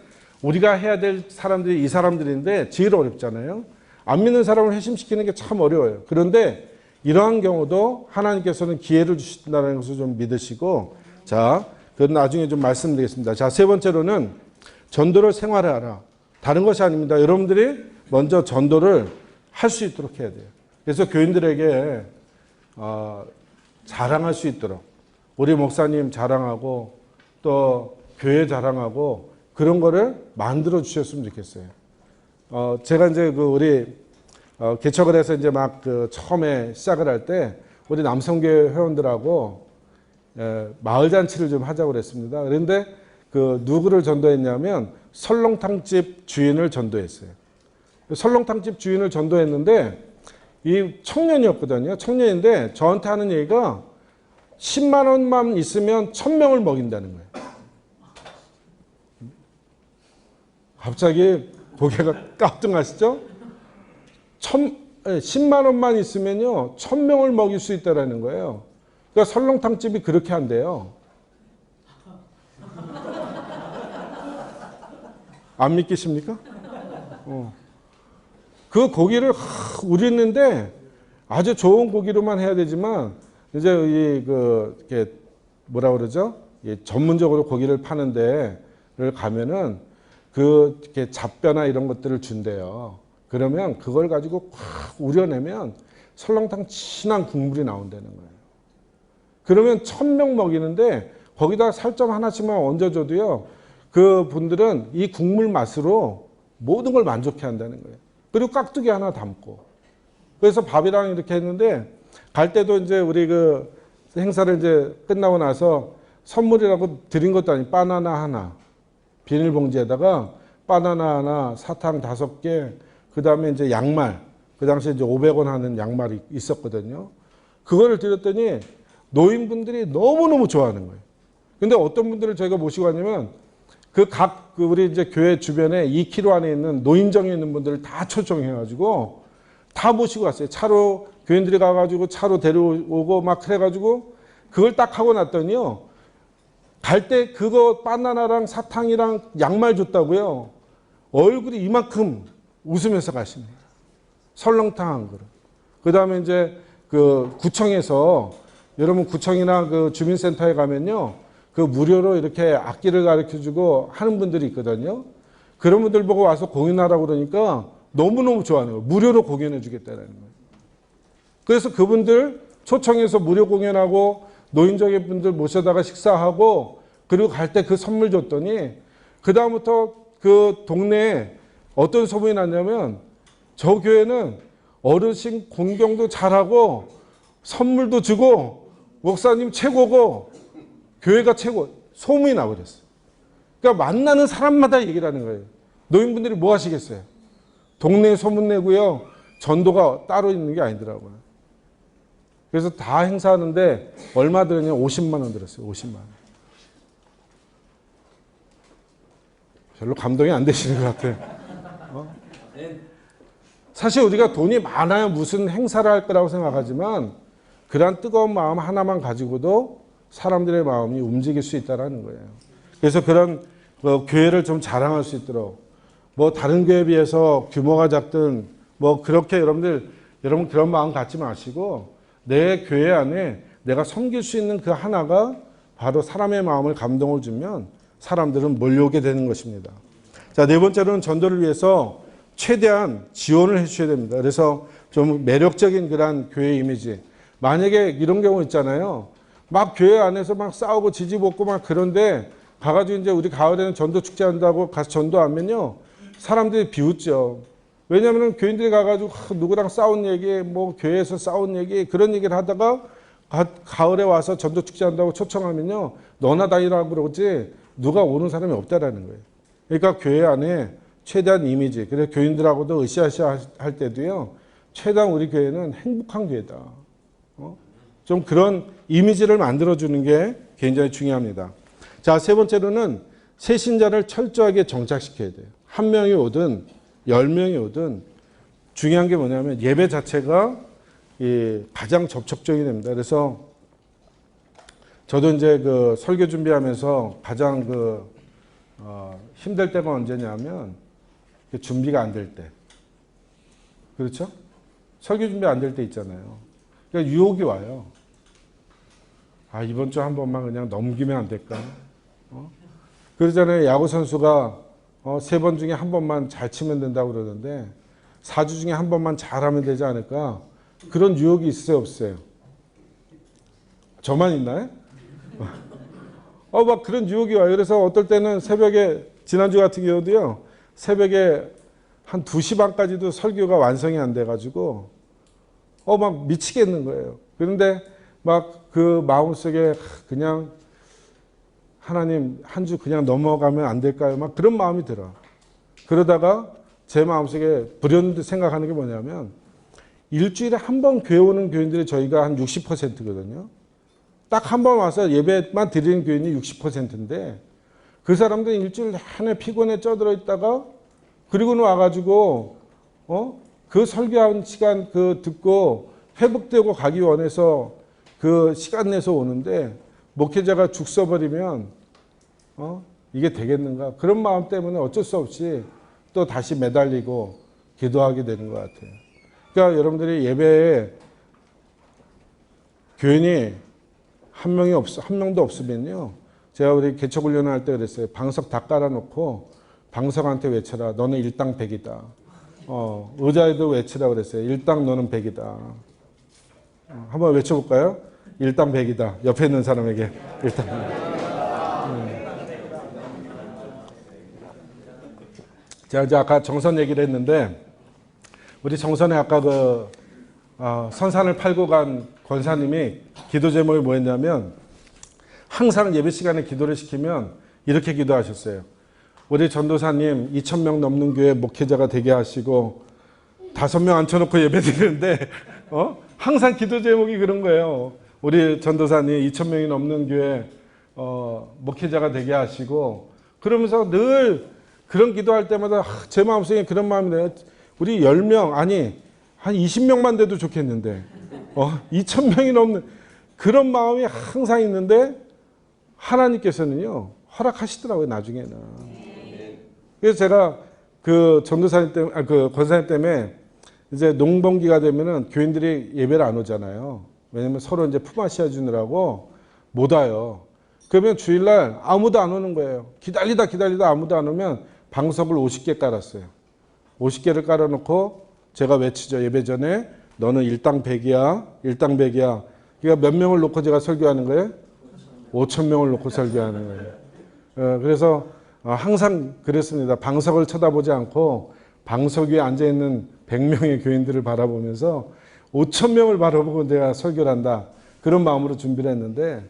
우리가 해야 될 사람들이 이 사람들인데 제일 어렵잖아요. 안 믿는 사람을 회심시키는 게 참 어려워요. 그런데 이러한 경우도 하나님께서는 기회를 주신다는 것을 좀 믿으시고, 자, 그건 나중에 좀 말씀드리겠습니다. 자, 세 번째로는 전도를 생활화하라. 다른 것이 아닙니다. 여러분들이 먼저 전도를 할 수 있도록 해야 돼요. 그래서 교인들에게 자랑할 수 있도록 우리 목사님 자랑하고 또 교회 자랑하고 그런 거를 만들어 주셨으면 좋겠어요. 제가 이제 그 우리 개척을 해서 이제 막 그 처음에 시작을 할 때 우리 남성교회 회원들하고 마을 잔치를 좀 하자고 그랬습니다. 그런데 그 누구를 전도했냐면 설렁탕집 주인을 전도했어요. 설렁탕집 주인을 전도했는데 이 청년이었거든요. 청년인데 저한테 하는 얘기가 10만 원만 있으면 1000명을 먹인다는 거예요. 갑자기 고개가 까뜩하시죠? 10만 원만 있으면요 1000명을 먹일 수 있다는 거예요. 그러니까 설렁탕집이 그렇게 한대요. 안 믿기십니까? 그 고기를 우리는데 아주 좋은 고기로만 해야 되지만 이제 이렇게 뭐라 그러죠? 전문적으로 고기를 파는 데를 가면은 이렇게 잡뼈나 이런 것들을 준대요. 그러면 그걸 가지고 확 우려내면 설렁탕 진한 국물이 나온다는 거예요. 그러면 1000명 먹이는데 거기다 살점 하나씩만 얹어줘도요. 그 분들은 이 국물 맛으로 모든 걸 만족해 한다는 거예요. 그리고 깍두기 하나 담고. 그래서 밥이랑 이렇게 했는데 갈 때도 이제 우리 그 행사를 이제 끝나고 나서 선물이라고 드린 것도 아니고 바나나 하나, 비닐봉지에다가 바나나 하나, 사탕 5개, 그 다음에 이제 양말, 그 당시에 이제 500원 하는 양말이 있었거든요. 그거를 드렸더니 노인분들이 너무너무 좋아하는 거예요. 근데 어떤 분들을 저희가 모시고 가냐면 우리 이제 교회 주변에 2km 안에 있는 노인정에 있는 분들을 다 초청해가지고 다 모시고 갔어요. 차로, 교인들이 가가지고 차로 데려오고 막 그래가지고 그걸 딱 하고 났더니요. 갈 때 그거 바나나랑 사탕이랑 양말 줬다고요. 얼굴이 이만큼 웃으면서 가십니다. 설렁탕 한 그릇. 그 다음에 이제 그 구청에서 여러분 구청이나 그 주민센터에 가면요. 그 무료로 이렇게 악기를 가르쳐주고 하는 분들이 있거든요. 그런 분들 보고 와서 공연하라고 그러니까 너무너무 좋아하는 거예요. 무료로 공연해 주겠다는 거예요. 그래서 그분들 초청해서 무료 공연하고 노인정의 분들 모셔다가 식사하고 그리고 갈 때 그 선물 줬더니 그 다음부터 그 동네에 어떤 소문이 났냐면 저 교회는 어르신 공경도 잘하고 선물도 주고 목사님 최고고 교회가 최고 소문이 나버렸어요. 그러니까 만나는 사람마다 얘기를 하는 거예요. 노인분들이 뭐 하시겠어요? 동네에 소문내고요. 전도가 따로 있는 게 아니더라고요. 그래서 다 행사하는데 얼마 들었냐? 50만 원 들었어요. 50만 원. 별로 감동이 안 되시는 것 같아요. 사실 우리가 돈이 많아야 무슨 행사를 할 거라고 생각하지만 그러한 뜨거운 마음 하나만 가지고도 사람들의 마음이 움직일 수 있다는 거예요. 그래서 그런 교회를 좀 자랑할 수 있도록 뭐 다른 교회에 비해서 규모가 작든 뭐 그렇게 여러분 그런 마음 갖지 마시고 내 교회 안에 내가 섬길 수 있는 그 하나가 바로 사람의 마음을 감동을 주면 사람들은 몰려오게 되는 것입니다. 자, 네 번째로는 전도를 위해서 최대한 지원을 해 주셔야 됩니다. 그래서 좀 매력적인 그런 교회 이미지. 만약에 이런 경우 있잖아요. 막 교회 안에서 막 싸우고 지지볶고 막 그런데 가가지고 이제 우리 가을에는 전도 축제 한다고 가서 전도하면요. 사람들이 비웃죠. 왜냐하면 교인들이 가가지고 누구랑 싸운 얘기, 뭐 교회에서 싸운 얘기 그런 얘기를 하다가 가을에 와서 전도 축제 한다고 초청하면요, 너나 다니라고 그러지 누가 오는 사람이 없다라는 거예요. 그러니까 교회 안에 최대한 이미지, 그래서 교인들하고도 으쌰으쌰 할 때도요, 최대한 우리 교회는 행복한 교회다. 좀 그런 이미지를 만들어주는 게 굉장히 중요합니다. 자, 세 번째로는 새신자를 철저하게 정착시켜야 돼요. 한 명이 오든 10명이 오든 중요한 게 뭐냐면 예배 자체가 가장 접촉적이 됩니다. 그래서 저도 이제 그 설교 준비하면서 가장 힘들 때가 언제냐면 준비가 안 될 때. 그렇죠? 설교 준비 안 될 때 있잖아요. 그러니까 유혹이 와요. 아, 이번 주 한 번만 그냥 넘기면 안 될까? 그러잖아요. 야구 선수가 3번 중에 한 번만 잘 치면 된다고 그러는데 4주 중에 한 번만 잘하면 되지 않을까? 그런 유혹이 있어요, 없어요? 저만 있나요? 막 그런 유혹이 와요. 그래서 어떨 때는 새벽에, 지난주 같은 경우도요, 새벽에 한 2시 반까지도 설교가 완성이 안 돼가지고, 막 미치겠는 거예요. 그런데 막 그 마음속에 그냥 하나님 한 주 그냥 넘어가면 안 될까요? 막 그런 마음이 들어. 그러다가 제 마음속에 불현듯 생각하는 게 뭐냐면 일주일에 한 번 교회 오는 교인들이 저희가 한 60%거든요. 딱 한 번 와서 예배만 드리는 교인이 60%인데 그 사람들은 일주일 내내 피곤에 쪄들어 있다가 그리고는 와가지고 그 설교한 시간 듣고 회복되고 가기 원해서 그 시간 내서 오는데 목회자가 죽 써버리면 이게 되겠는가? 그런 마음 때문에 어쩔 수 없이 또 다시 매달리고 기도하게 되는 것 같아요. 그러니까 여러분들이 예배에 교인이 한 명도 없으면요. 제가 우리 개척 훈련을 할 때 그랬어요. 방석 다 깔아놓고 방석한테 외쳐라. 너는 일당 100이다. 의자에도 외치라 그랬어요. 일당 너는 100이다. 한번 외쳐볼까요? 일당 100이다. 옆에 있는 사람에게 일당 100. 제가 이제 아까 정선 얘기를 했는데 우리 정선에 아까 선산을 팔고 간 권사님이 기도 제목이 뭐였냐면 항상 예배 시간에 기도를 시키면 이렇게 기도하셨어요. 우리 전도사님 2,000명 넘는 교회 목회자가 되게 하시고 5명 앉혀놓고 예배 드리는데 항상 기도 제목이 그런 거예요. 우리 전도사님 2,000명이 넘는 교회 목회자가 되게 하시고 그러면서 늘 그런 기도할 때마다 제 마음속에 그런 마음이 나요. 우리 10명 아니 한 20명만 돼도 좋겠는데 2,000명이 넘는 그런 마음이 항상 있는데 하나님께서는요 허락하시더라고요 나중에는. 그래서 제가 그 전도사님 때문에 그 권사님 때문에 이제 농번기가 되면은 교인들이 예배를 안 오잖아요. 왜냐면 서로 이제 품앗이 해주느라고 못 와요. 그러면 주일날 아무도 안 오는 거예요. 기다리다 아무도 안 오면 방석을 50개 깔았어요. 50개를 깔아놓고 제가 외치죠. 예배 전에 너는 일당 100이야. 일당 100이야. 그러니까 몇 명을 놓고 제가 설교하는 거예요? 5,000명을 놓고 설교하는 거예요. 그래서 항상 그랬습니다. 방석을 쳐다보지 않고 방석 위에 앉아있는 100명의 교인들을 바라보면서 5,000명을 바라보고 내가 설교를 한다. 그런 마음으로 준비를 했는데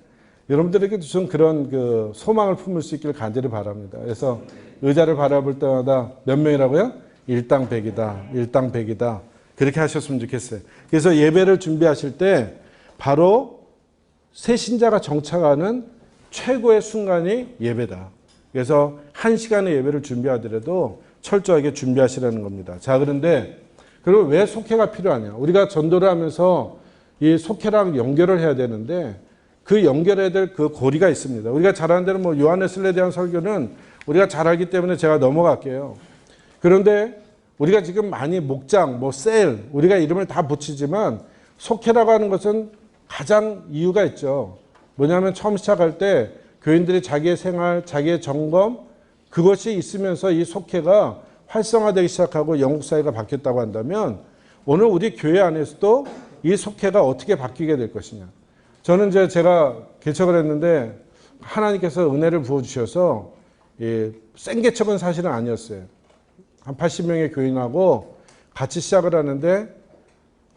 여러분들에게도 좀 그런 소망을 품을 수 있기를 간절히 바랍니다. 그래서 의자를 바라볼 때마다 몇 명이라고요? 일당 100이다. 일당 100이다. 그렇게 하셨으면 좋겠어요. 그래서 예배를 준비하실 때 바로 새 신자가 정착하는 최고의 순간이 예배다. 그래서 1시간의 예배를 준비하더라도 철저하게 준비하시라는 겁니다. 자, 그런데 그리고 왜 속회가 필요하냐? 우리가 전도를 하면서 이 속회랑 연결을 해야 되는데 그 연결해야 될 그 고리가 있습니다. 우리가 잘 아는 대로 요한네슬에 대한 설교는 우리가 잘 알기 때문에 제가 넘어갈게요. 그런데 우리가 지금 많이 목장, 셀, 우리가 이름을 다 붙이지만 속회라고 하는 것은 가장 이유가 있죠. 뭐냐면 처음 시작할 때 교인들이 자기의 생활, 자기의 점검 그것이 있으면서 이 속회가 활성화되기 시작하고 영국 사회가 바뀌었다고 한다면 오늘 우리 교회 안에서도 이 속회가 어떻게 바뀌게 될 것이냐. 저는 이제 제가 개척을 했는데 하나님께서 은혜를 부어주셔서 센 개척은 사실은 아니었어요. 한 80명의 교인하고 같이 시작을 하는데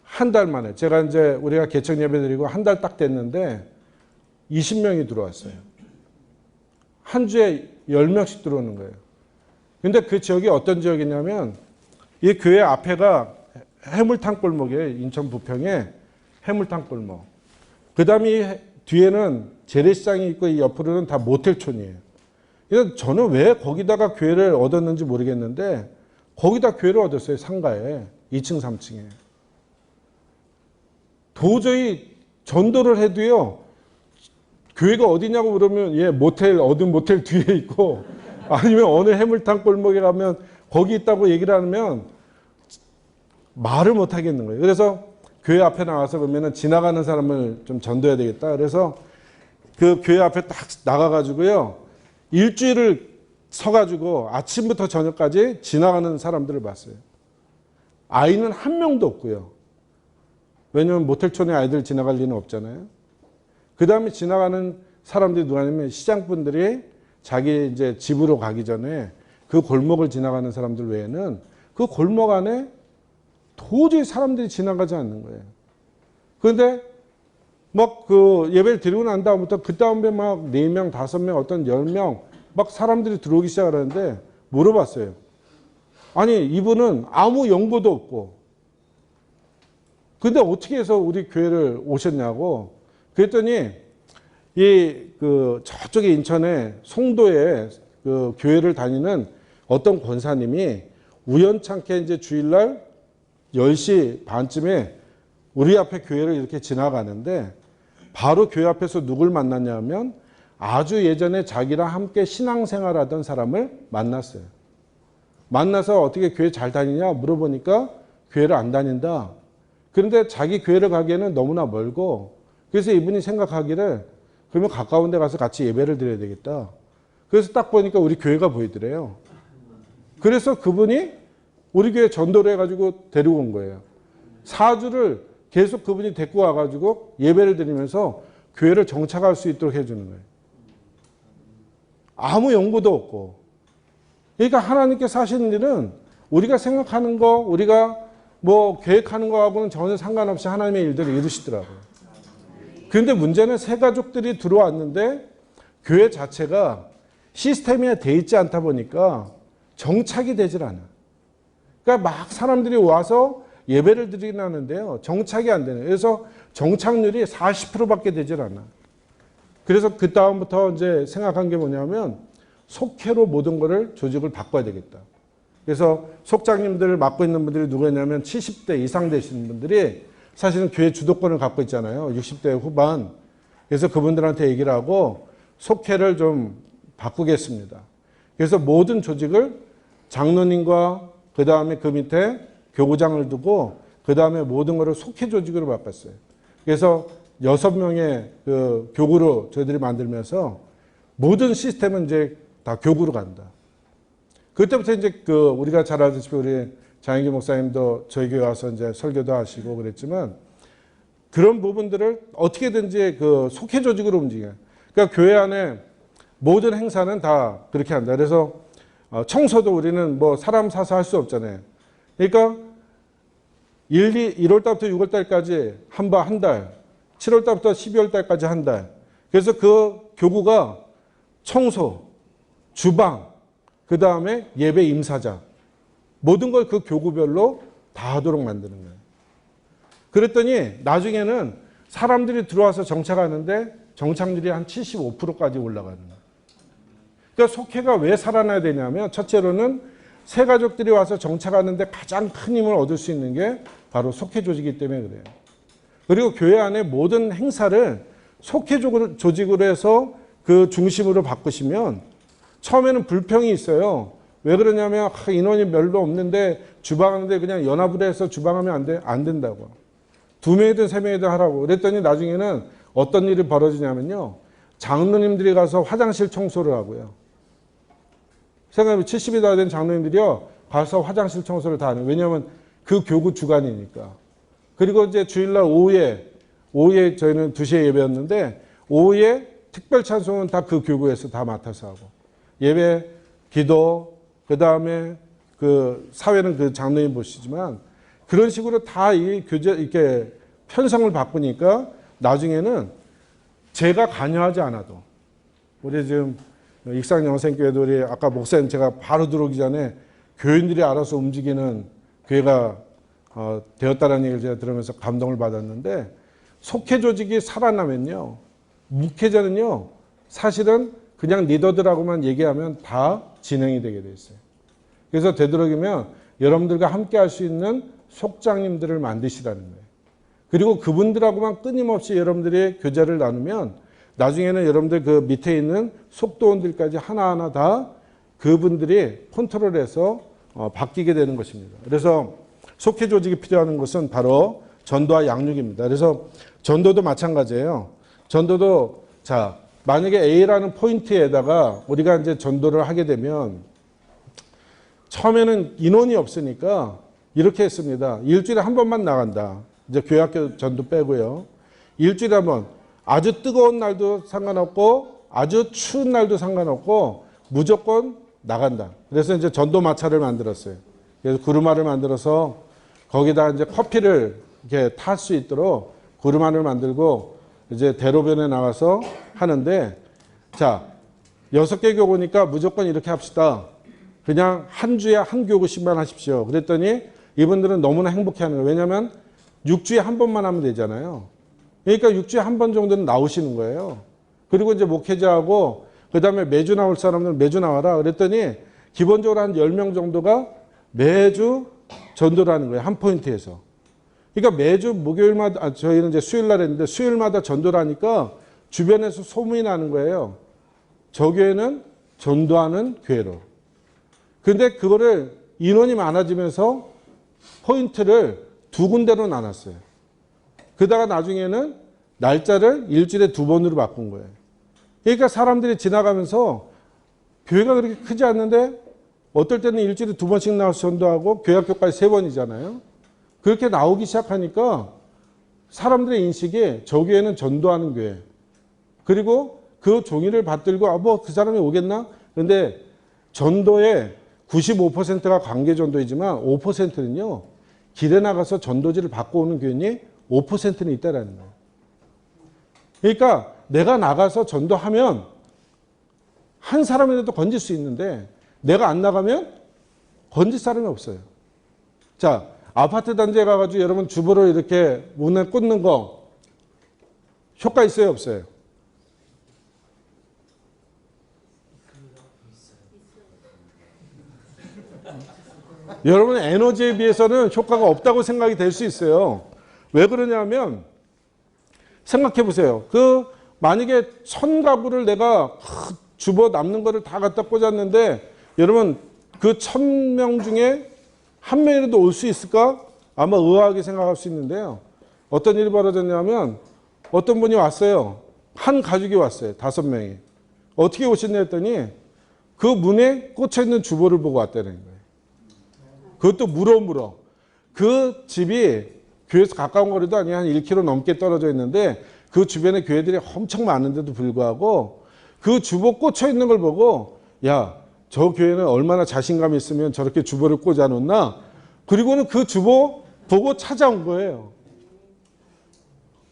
한 달 만에 제가 이제 우리가 개척 예배 드리고 한 달 딱 됐는데 20명이 들어왔어요. 한 주에 10명씩 들어오는 거예요. 근데 그 지역이 어떤 지역이냐면 이 교회 앞에가 해물탕 골목이에요. 인천 부평에 해물탕 골목. 그 다음에 뒤에는 재래시장이 있고 이 옆으로는 다 모텔촌이에요. 그래서 저는 왜 거기다가 교회를 얻었는지 모르겠는데 거기다 교회를 얻었어요. 상가에 2층 3층에. 도저히 전도를 해도요. 교회가 어디냐고 물으면 예 모텔 어느 모텔 뒤에 있고 아니면 어느 해물탕 골목에 가면 거기 있다고 얘기를 하면 말을 못 하겠는 거예요. 그래서 교회 앞에 나와서 그러면 지나가는 사람을 좀 전도해야 되겠다. 그래서 그 교회 앞에 딱 나가가지고요. 일주일을 서가지고 아침부터 저녁까지 지나가는 사람들을 봤어요. 아이는 한 명도 없고요. 왜냐하면 모텔촌에 아이들 지나갈 리는 없잖아요. 그 다음에 지나가는 사람들이 누가냐면 시장분들이 자기 이제 집으로 가기 전에 그 골목을 지나가는 사람들 외에는 그 골목 안에 도저히 사람들이 지나가지 않는 거예요. 그런데 막 그 예배를 드리고 난 다음부터 그 다음에 막 4명, 5명, 어떤 10명 막 사람들이 들어오기 시작하는데 물어봤어요. 아니 이분은 아무 연고도 없고 근데 어떻게 해서 우리 교회를 오셨냐고 그랬더니 저쪽에 인천에 송도에 그 교회를 다니는 어떤 권사님이 우연찮게 이제 주일날 10시 반쯤에 우리 앞에 교회를 이렇게 지나가는데 바로 교회 앞에서 누굴 만났냐면 아주 예전에 자기랑 함께 신앙생활하던 사람을 만났어요. 만나서 어떻게 교회 잘 다니냐 물어보니까 교회를 안 다닌다. 그런데 자기 교회를 가기에는 너무나 멀고 그래서 이분이 생각하기를 그러면 가까운 데 가서 같이 예배를 드려야 되겠다. 그래서 딱 보니까 우리 교회가 보이더래요. 그래서 그분이 우리 교회 전도를 해가지고 데리고 온 거예요. 4주를 계속 그분이 데리고 와가지고 예배를 드리면서 교회를 정착할 수 있도록 해주는 거예요. 아무 연고도 없고. 그러니까 하나님께서 하시는 일은 우리가 생각하는 거, 우리가 뭐 계획하는 거하고는 전혀 상관없이 하나님의 일들을 이루시더라고요. 그런데 문제는 새 가족들이 들어왔는데 교회 자체가 시스템이 돼 있지 않다 보니까 정착이 되질 않아. 그러니까 막 사람들이 와서 예배를 드리긴 하는데요. 정착이 안 되는. 그래서 정착률이 40%밖에 되질 않아. 그래서 그 다음부터 이제 생각한 게 뭐냐면 속회로 모든 거를 조직을 바꿔야 되겠다. 그래서 속장님들을 맡고 있는 분들이 누구냐면 70대 이상 되시는 분들이 사실은 교회 주도권을 갖고 있잖아요. 60대 후반. 그래서 그분들한테 얘기를 하고 속회를 좀 바꾸겠습니다. 그래서 모든 조직을 장로님과 그 다음에 그 밑에 교구장을 두고 그 다음에 모든 것을 속회 조직으로 바꿨어요. 그래서 6명의 그 교구로 저희들이 만들면서 모든 시스템은 이제 다 교구로 간다. 그때부터 이제 그 우리가 잘 알다시피 우리 장인규 목사님도 저희 교회 와서 이제 설교도 하시고 그랬지만 그런 부분들을 어떻게든지 그 속회 조직으로 움직여요. 그러니까 교회 안에 모든 행사는 다 그렇게 한다. 그래서 청소도 우리는 뭐 사람 사서 할 수 없잖아요. 그러니까 1월 달부터 6월 달까지 한 달, 7월 달부터 12월 달까지 한 달. 그래서 그 교구가 청소, 주방, 그 다음에 예배 임사장 모든 걸 그 교구별로 다 하도록 만드는 거예요. 그랬더니 나중에는 사람들이 들어와서 정착하는데 정착률이 한 75%까지 올라가는 거예요. 그러니까 속회가 왜 살아나야 되냐면 첫째로는 새 가족들이 와서 정착하는데 가장 큰 힘을 얻을 수 있는 게 바로 속회 조직이기 때문에 그래요. 그리고 교회 안에 모든 행사를 속회 조직으로 해서 그 중심으로 바꾸시면 처음에는 불평이 있어요. 왜 그러냐면 인원이 별로 없는데 주방하는데 그냥 연합으로 해서 주방하면 안 된다고. 2명이든 3명이든 하라고. 그랬더니 나중에는 어떤 일이 벌어지냐면요. 장로님들이 가서 화장실 청소를 하고요. 생각해보면 70이 다 된 장로님들이요. 가서 화장실 청소를 다 하는. 왜냐하면 그 교구 주관이니까. 그리고 이제 주일날 오후에 저희는 2시에 예배였는데 오후에 특별 찬송은 다 그 교구에서 다 맡아서 하고. 예배, 기도, 그 다음에 그 사회는 그 장로님 보시지만 그런 식으로 다 이 교재 이렇게 편성을 바꾸니까 나중에는 제가 관여하지 않아도 우리 지금 익산영생교회도 우리 아까 목사님 제가 바로 들어오기 전에 교인들이 알아서 움직이는 교회가 되었다는 얘기를 제가 들으면서 감동을 받았는데 속회 조직이 살아나면요. 목회자는요. 사실은 그냥 리더들하고만 얘기하면 다 진행이 되게 돼 있어요. 그래서 되도록이면 여러분들과 함께 할 수 있는 속장님들을 만드시라는 거예요. 그리고 그분들하고만 끊임없이 여러분들이 교제를 나누면 나중에는 여러분들 그 밑에 있는 속도원들까지 하나하나 다 그분들이 컨트롤해서 바뀌게 되는 것입니다. 그래서 속회 조직이 필요한 것은 바로 전도와 양육입니다. 그래서 전도도 마찬가지예요. 전도도 자 만약에 A라는 포인트에다가 우리가 이제 전도를 하게 되면 처음에는 인원이 없으니까 이렇게 했습니다. 일주일에 한 번만 나간다. 이제 교회학교 전도 빼고요. 일주일에 한 번. 아주 뜨거운 날도 상관없고 아주 추운 날도 상관없고 무조건 나간다. 그래서 이제 전도 마차를 만들었어요. 그래서 구르마를 만들어서 거기다 이제 커피를 이렇게 탈 수 있도록 구르마를 만들고 이제 대로변에 나가서 하는데 자 6개 교구니까 무조건 이렇게 합시다. 그냥 한 주에 한 교구씩만 하십시오. 그랬더니 이분들은 너무나 행복해하는 거예요. 왜냐하면 6주에 한 번만 하면 되잖아요. 그러니까 6주에 한 번 정도는 나오시는 거예요. 그리고 이제 목회자하고 그 다음에 매주 나올 사람들은 매주 나와라. 그랬더니 기본적으로 한 10명 정도가 매주 전도를 하는 거예요. 한 포인트에서. 그러니까 매주 목요일마다, 저희는 이제 수요일날 했는데 수요일마다 전도를 하니까 주변에서 소문이 나는 거예요. 저 교회는 전도하는 교회로. 근데 그거를 인원이 많아지면서 포인트를 2군데로 나눴어요. 그러다가 나중에는 날짜를 일주일에 2번으로 바꾼 거예요. 그러니까 사람들이 지나가면서 교회가 그렇게 크지 않는데 어떨 때는 일주일에 2번씩 나와서 전도하고 교회학교까지 3번이잖아요. 그렇게 나오기 시작하니까 사람들의 인식이 저 교회는 전도하는 교회. 그리고 그 종이를 받들고 뭐 그 사람이 오겠나? 그런데 전도의 95%가 관계 전도이지만 5%는요. 길에 나가서 전도지를 받고 오는 교인이 5%는 있다라는 거예요. 그러니까 내가 나가서 전도하면 한 사람이라도 건질 수 있는데 내가 안 나가면 건질 사람이 없어요. 자, 아파트 단지에 가가지고 여러분 주보를 이렇게 문에 꽂는 거 효과 있어요, 없어요? 여러분의 에너지에 비해서는 효과가 없다고 생각이 될 수 있어요. 왜 그러냐면 생각해 보세요. 그 만약에 1000가구를 내가 주보 남는 거를 다 갖다 꽂았는데 여러분 그 1000명 중에 한 명이라도 올 수 있을까? 아마 의아하게 생각할 수 있는데요. 어떤 일이 벌어졌냐면 어떤 분이 왔어요. 한 가족이 왔어요. 5명이. 어떻게 오셨냐 했더니 그 문에 꽂혀 있는 주보를 보고 왔다는 거예요. 그것도 물어. 그 집이 교회에서 가까운 거리도 아니야. 한 1km 넘게 떨어져 있는데 그 주변에 교회들이 엄청 많은데도 불구하고 그 주보 꽂혀 있는 걸 보고 야, 저 교회는 얼마나 자신감이 있으면 저렇게 주보를 꽂아 놓나? 그리고는 그 주보 보고 찾아온 거예요.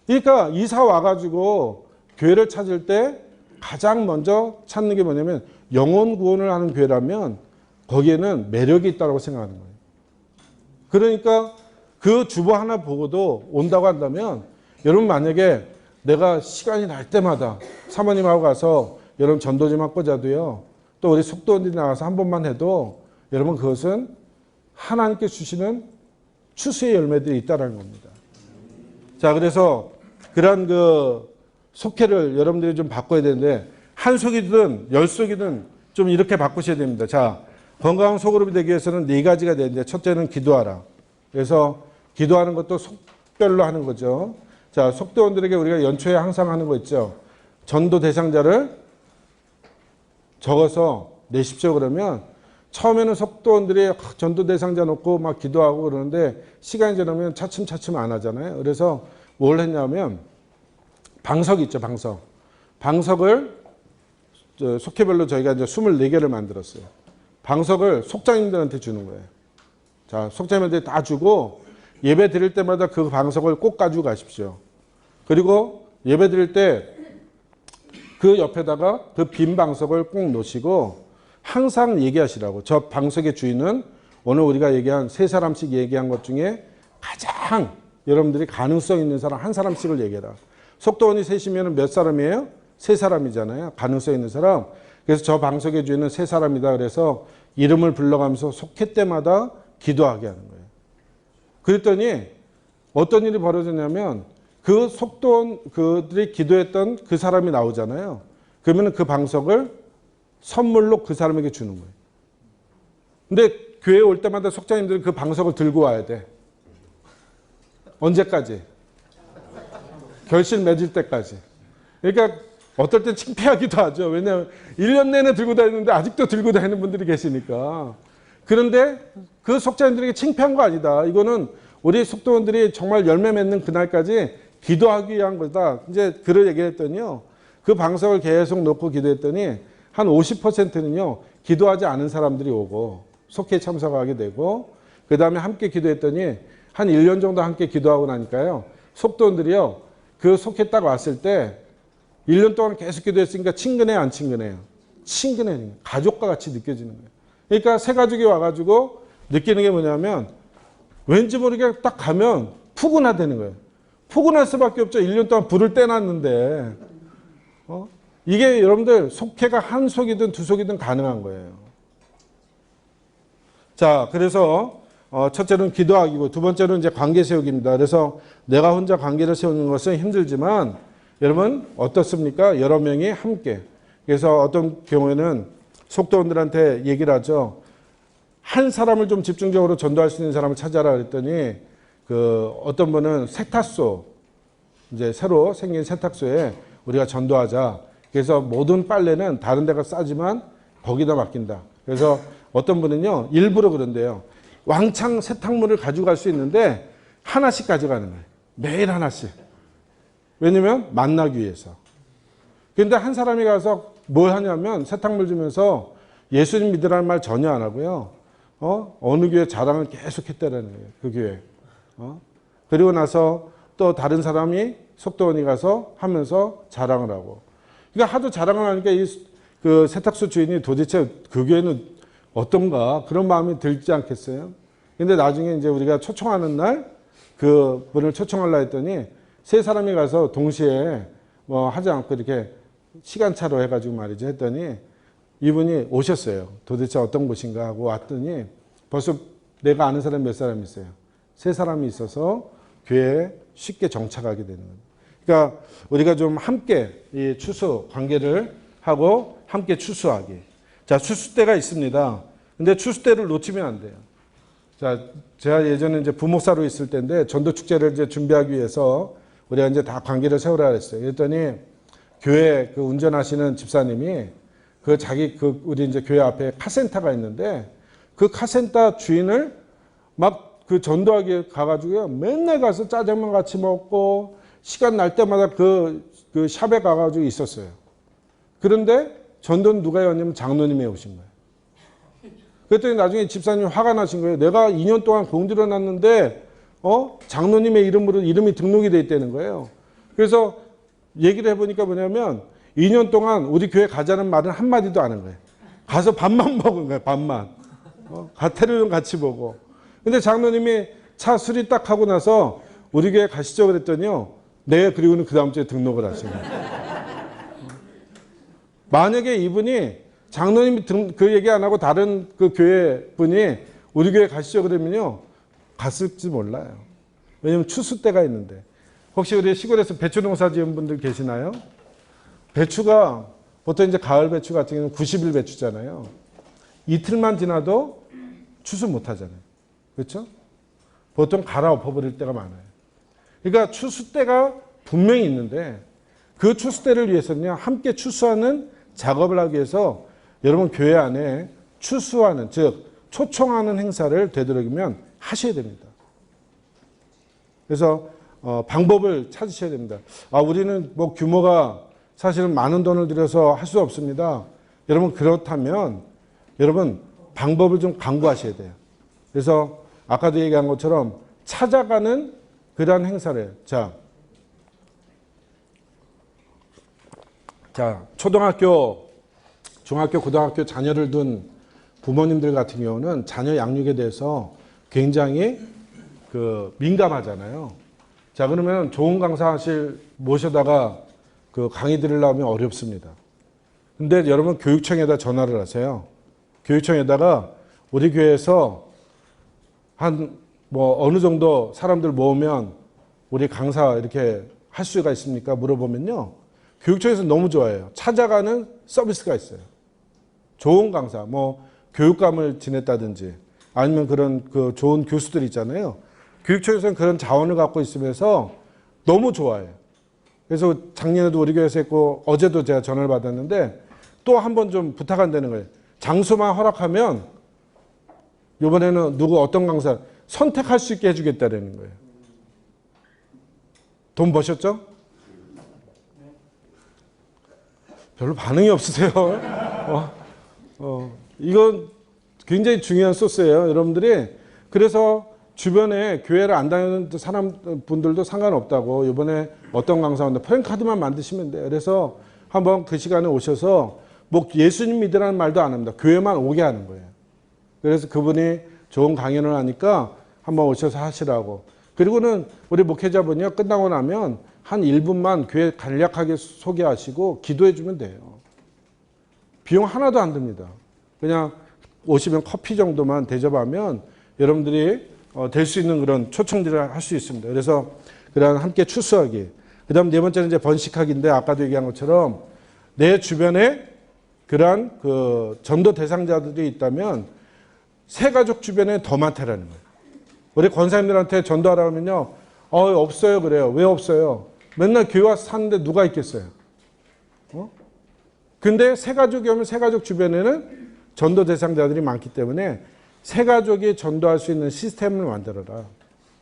그러니까 이사 와가지고 교회를 찾을 때 가장 먼저 찾는 게 뭐냐면 영혼 구원을 하는 교회라면 거기에는 매력이 있다고 생각하는 거예요. 그러니까 그 주보 하나 보고도 온다고 한다면 여러분 만약에 내가 시간이 날 때마다 사모님하고 가서 여러분 전도지만 꽂아도요. 또 우리 속도원들이 나가서 한 번만 해도 여러분 그것은 하나님께 주시는 추수의 열매들이 있다는 겁니다. 자, 그래서 그런 그 속회를 여러분들이 좀 바꿔야 되는데 한 속이든 10속이든 좀 이렇게 바꾸셔야 됩니다. 자, 건강한 소그룹이 되기 위해서는 4가지가 되는데 첫째는 기도하라. 그래서 기도하는 것도 속별로 하는 거죠. 자, 속도원들에게 우리가 연초에 항상 하는 거 있죠. 전도 대상자를 적어서 내십시오 그러면 처음에는 속도원들이 전도 대상자 놓고 막 기도하고 그러는데 시간이 지나면 차츰차츰 안 하잖아요. 그래서 뭘 했냐면 방석이 있죠, 방석. 방석을 속회별로 저희가 이제 24개를 만들었어요. 방석을 속장님들한테 주는 거예요. 자, 속장님들한테 다 주고 예배 드릴 때마다 그 방석을 꼭 가지고 가십시오. 그리고 예배 드릴 때 그 옆에다가 그 빈 방석을 꼭 놓으시고 항상 얘기하시라고. 저 방석의 주인은 오늘 우리가 얘기한 세 사람씩 얘기한 것 중에 가장 여러분들이 가능성 있는 사람 한 사람씩을 얘기해라. 속도원이 셋이면 몇 사람이에요? 세 사람이잖아요. 가능성 있는 사람. 그래서 저 방석의 주인은 세 사람이다. 그래서 이름을 불러가면서 속회 때마다 기도하게 하는 거예요. 그랬더니 어떤 일이 벌어졌냐면 그 속도원 그들이 기도했던 그 사람이 나오잖아요. 그러면 그 방석을 선물로 그 사람에게 주는 거예요. 근데 교회에 올 때마다 속장님들은 그 방석을 들고 와야 돼. 언제까지? 결실 맺을 때까지. 그러니까 어떨 땐 창피하기도 하죠. 왜냐하면 1년 내내 들고 다니는데 아직도 들고 다니는 분들이 계시니까. 그런데 그 속장님들에게 창피한 거 아니다. 이거는 우리 속도원들이 정말 열매 맺는 그날까지 기도하기 위한 거다. 이제 글을 얘기했더니요. 그 방석을 계속 놓고 기도했더니 한 50%는요. 기도하지 않은 사람들이 오고 속회에 참석하게 되고 그 다음에 함께 기도했더니 한 1년 정도 함께 기도하고 나니까요. 속도원들이요. 그 속회 딱 왔을 때 1년 동안 계속 기도했으니까 친근해요, 안 친근해요? 친근해요. 가족과 같이 느껴지는 거예요. 그러니까 새 가족이 와가지고 느끼는 게 뭐냐면 왠지 모르게 딱 가면 푸근하다는 거예요. 푸근할 수밖에 없죠. 1년 동안 불을 떼놨는데. 이게 여러분들 속회가 한 속이든 두 속이든 가능한 거예요. 자, 그래서 첫째는 기도하기고 두 번째는 이제 관계 세우기입니다. 그래서 내가 혼자 관계를 세우는 것은 힘들지만 여러분 어떻습니까? 여러 명이 함께. 그래서 어떤 경우에는 속도원들한테 얘기를 하죠. 한 사람을 좀 집중적으로 전도할 수 있는 사람을 찾아라 그랬더니 그 어떤 분은 세탁소 이제 새로 생긴 세탁소에 우리가 전도하자. 그래서 모든 빨래는 다른 데가 싸지만 거기다 맡긴다. 그래서 어떤 분은요 일부러 그런데요. 왕창 세탁물을 가져갈 수 있는데 하나씩 가져가는 거예요. 매일 하나씩. 왜냐면 만나기 위해서. 그런데 한 사람이 가서 뭘 하냐면 세탁물 주면서 예수님 믿으라는 말 전혀 안 하고요. 어느 교회 자랑을 계속 했다라는 거예요. 그 교회. 그리고 나서 또 다른 사람이 속도원이 가서 하면서 자랑을 하고. 그러니까 하도 자랑을 하니까 그 세탁소 주인이 도대체 그 교회는 어떤가 그런 마음이 들지 않겠어요? 근데 나중에 이제 우리가 초청하는 날 그 분을 초청하려 했더니 세 사람이 가서 동시에 뭐 하지 않고 이렇게 시간차로 해가지고 말이죠. 했더니 이분이 오셨어요. 도대체 어떤 곳인가 하고 왔더니 벌써 내가 아는 사람이 몇 사람 있어요. 세 사람이 있어서 교회에 쉽게 정착하게 되는 거예요. 그러니까 우리가 좀 함께 이 추수 관계를 하고 함께 추수하기. 자, 추수 때가 있습니다. 근데 추수 때를 놓치면 안 돼요. 자, 제가 예전에 이제 부목사로 있을 때인데 전도 축제를 이제 준비하기 위해서 우리가 이제 다 관계를 세우라 그랬어요. 그랬더니 교회 그 운전하시는 집사님이 그 자기 그 우리 이제 교회 앞에 카센터가 있는데 그 카센터 주인을 막 그 전도하기 가가지고요. 맨날 가서 짜장면 같이 먹고 시간 날 때마다 그 샵에 가가지고 있었어요. 그런데 전도는 누가 해왔냐면 장로님이 오신 거예요. 그랬더니 나중에 집사님이 화가 나신 거예요. 내가 2년 동안 공들여 놨는데 장로님의 이름으로 이름이 등록이 돼 있다는 거예요. 그래서 얘기를 해보니까 뭐냐면 2년 동안 우리 교회 가자는 말은 한마디도 안 한 거예요. 가서 밥만 먹은 거예요. 밥만. 가테를 같이 보고. 근데 장로님이 차 수리 딱 하고 나서 우리 교회 가시죠 그랬더니요. 네, 그리고는 그 다음 주에 등록을 하신 거예요. 만약에 이분이 장로님이 그 얘기 안 하고 다른 그 교회 분이 우리 교회 가시죠 그러면요. 갔을지 몰라요. 왜냐면 추수 때가 있는데. 혹시 우리 시골에서 배추 농사 지은 분들 계시나요? 배추가 보통 이제 가을 배추 같은 경우는 90일 배추잖아요. 이틀만 지나도 추수 못 하잖아요. 그렇죠? 보통 갈아엎어버릴 때가 많아요. 그러니까 추수 때가 분명히 있는데 그 추수 때를 위해서는요. 함께 추수하는 작업을 하기 위해서 여러분 교회 안에 추수하는 즉 초청하는 행사를 되도록이면 하셔야 됩니다. 그래서 방법을 찾으셔야 됩니다. 우리는 뭐 규모가 사실은 많은 돈을 들여서 할 수 없습니다. 여러분 그렇다면 여러분 방법을 좀 강구하셔야 돼요. 그래서 아까도 얘기한 것처럼 찾아가는 그러한 행사를. 자, 초등학교, 중학교, 고등학교 자녀를 둔 부모님들 같은 경우는 자녀 양육에 대해서 굉장히 민감하잖아요. 자, 그러면 좋은 강사실 모셔다가 강의 들으려면 어렵습니다. 근데 여러분 교육청에다 전화를 하세요. 교육청에다가 우리 교회에서 어느 정도 사람들 모으면 우리 강사 이렇게 할 수가 있습니까? 물어보면요. 교육청에서 너무 좋아해요. 찾아가는 서비스가 있어요. 좋은 강사, 교육감을 지냈다든지 아니면 그런 좋은 교수들 있잖아요. 교육청에서는 그런 자원을 갖고 있으면서 너무 좋아해요. 그래서 작년에도 우리 교회에서 했고 어제도 제가 전화를 받았는데 또 한 번 좀 부탁한다는 거예요. 장소만 허락하면 이번에는 어떤 강사 선택할 수 있게 해주겠다는 거예요. 돈 버셨죠? 별로 반응이 없으세요. 이건 굉장히 중요한 소스예요. 여러분들이. 그래서 주변에 교회를 안 다니는 분들도 상관없다고 이번에 어떤 강사 온다. 프랭카드만 만드시면 돼요. 그래서 한번 그 시간에 오셔서 예수님 믿으라는 말도 안 합니다. 교회만 오게 하는 거예요. 그래서 그분이 좋은 강연을 하니까 한번 오셔서 하시라고. 그리고는 우리 목회자분이요. 끝나고 나면 한 1분만 교회 간략하게 소개하시고 기도해 주면 돼요. 비용 하나도 안 듭니다. 그냥 오시면 커피 정도만 대접하면 여러분들이 될 수 있는 그런 초청들을 할 수 있습니다. 그래서 그런 함께 추수하기. 그 다음 네 번째는 이제 번식하기인데 아까도 얘기한 것처럼 내 주변에 그러한 전도 대상자들이 있다면 새가족 주변에 더 많다라는 거예요. 우리 권사님들한테 전도하라 하면요. 없어요 그래요. 왜 없어요? 맨날 교회 와서 사는데 누가 있겠어요? 근데 새가족이 오면 새가족 주변에는 전도 대상자들이 많기 때문에 새가족이 전도할 수 있는 시스템을 만들어라.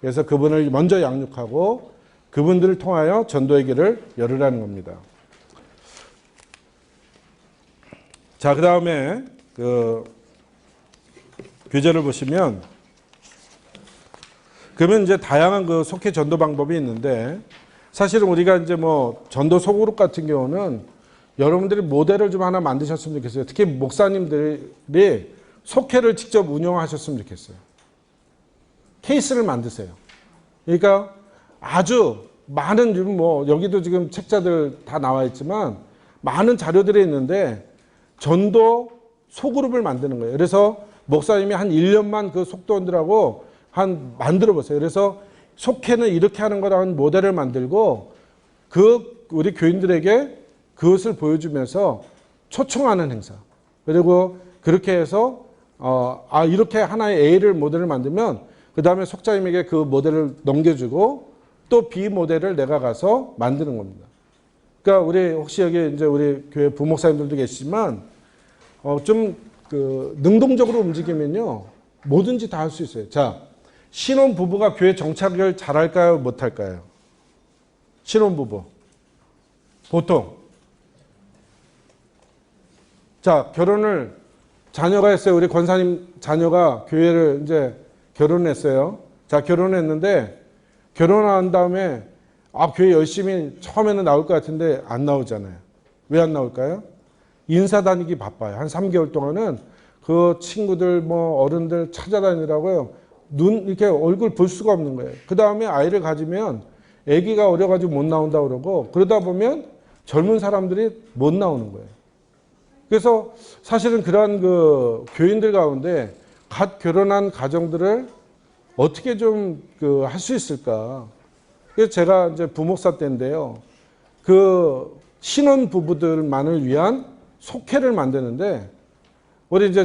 그래서 그분을 먼저 양육하고 그분들을 통하여 전도의 길을 열으라는 겁니다. 자, 그 다음에 교재를 보시면 그러면 이제 다양한 속회 전도 방법이 있는데 사실은 우리가 이제 전도 소그룹 같은 경우는 여러분들이 모델을 좀 하나 만드셨으면 좋겠어요. 특히 목사님들이 속회를 직접 운영하셨으면 좋겠어요. 케이스를 만드세요. 그러니까 아주 많은 여기도 지금 책자들 다 나와 있지만 많은 자료들이 있는데 전도 소그룹을 만드는 거예요. 그래서 목사님이 한 1년만 그 속도원들하고 만들어 보세요. 그래서 속회는 이렇게 하는 거라는 모델을 만들고 우리 교인들에게 그것을 보여주면서 초청하는 행사. 그리고 그렇게 해서 이렇게 하나의 A를 모델을 만들면 그 다음에 속자님에게 그 모델을 넘겨주고 또 B 모델을 내가 가서 만드는 겁니다. 그러니까 우리 혹시 여기 이제 우리 교회 부목사님들도 계시지만 좀 능동적으로 움직이면요 뭐든지 다 할 수 있어요. 자, 신혼 부부가 교회 정착을 잘할까요, 못할까요? 신혼 부부 보통 자 결혼을 자녀가 했어요. 우리 권사님 자녀가 교회를 이제 결혼했어요. 자 결혼했는데 결혼한 다음에 교회 열심히 처음에는 나올 것 같은데 안 나오잖아요. 왜 안 나올까요? 인사 다니기 바빠요. 한 3개월 동안은 그 친구들 어른들 찾아다니라고요. 이렇게 얼굴 볼 수가 없는 거예요. 그 다음에 아이를 가지면 아기가 어려가지고 못 나온다고 그러고 그러다 보면 젊은 사람들이 못 나오는 거예요. 그래서 사실은 그러한 교인들 가운데 갓 결혼한 가정들을 어떻게 좀 할 수 있을까. 그래서 제가 이제 부목사 때인데요. 신혼 부부들만을 위한 속회를 만드는데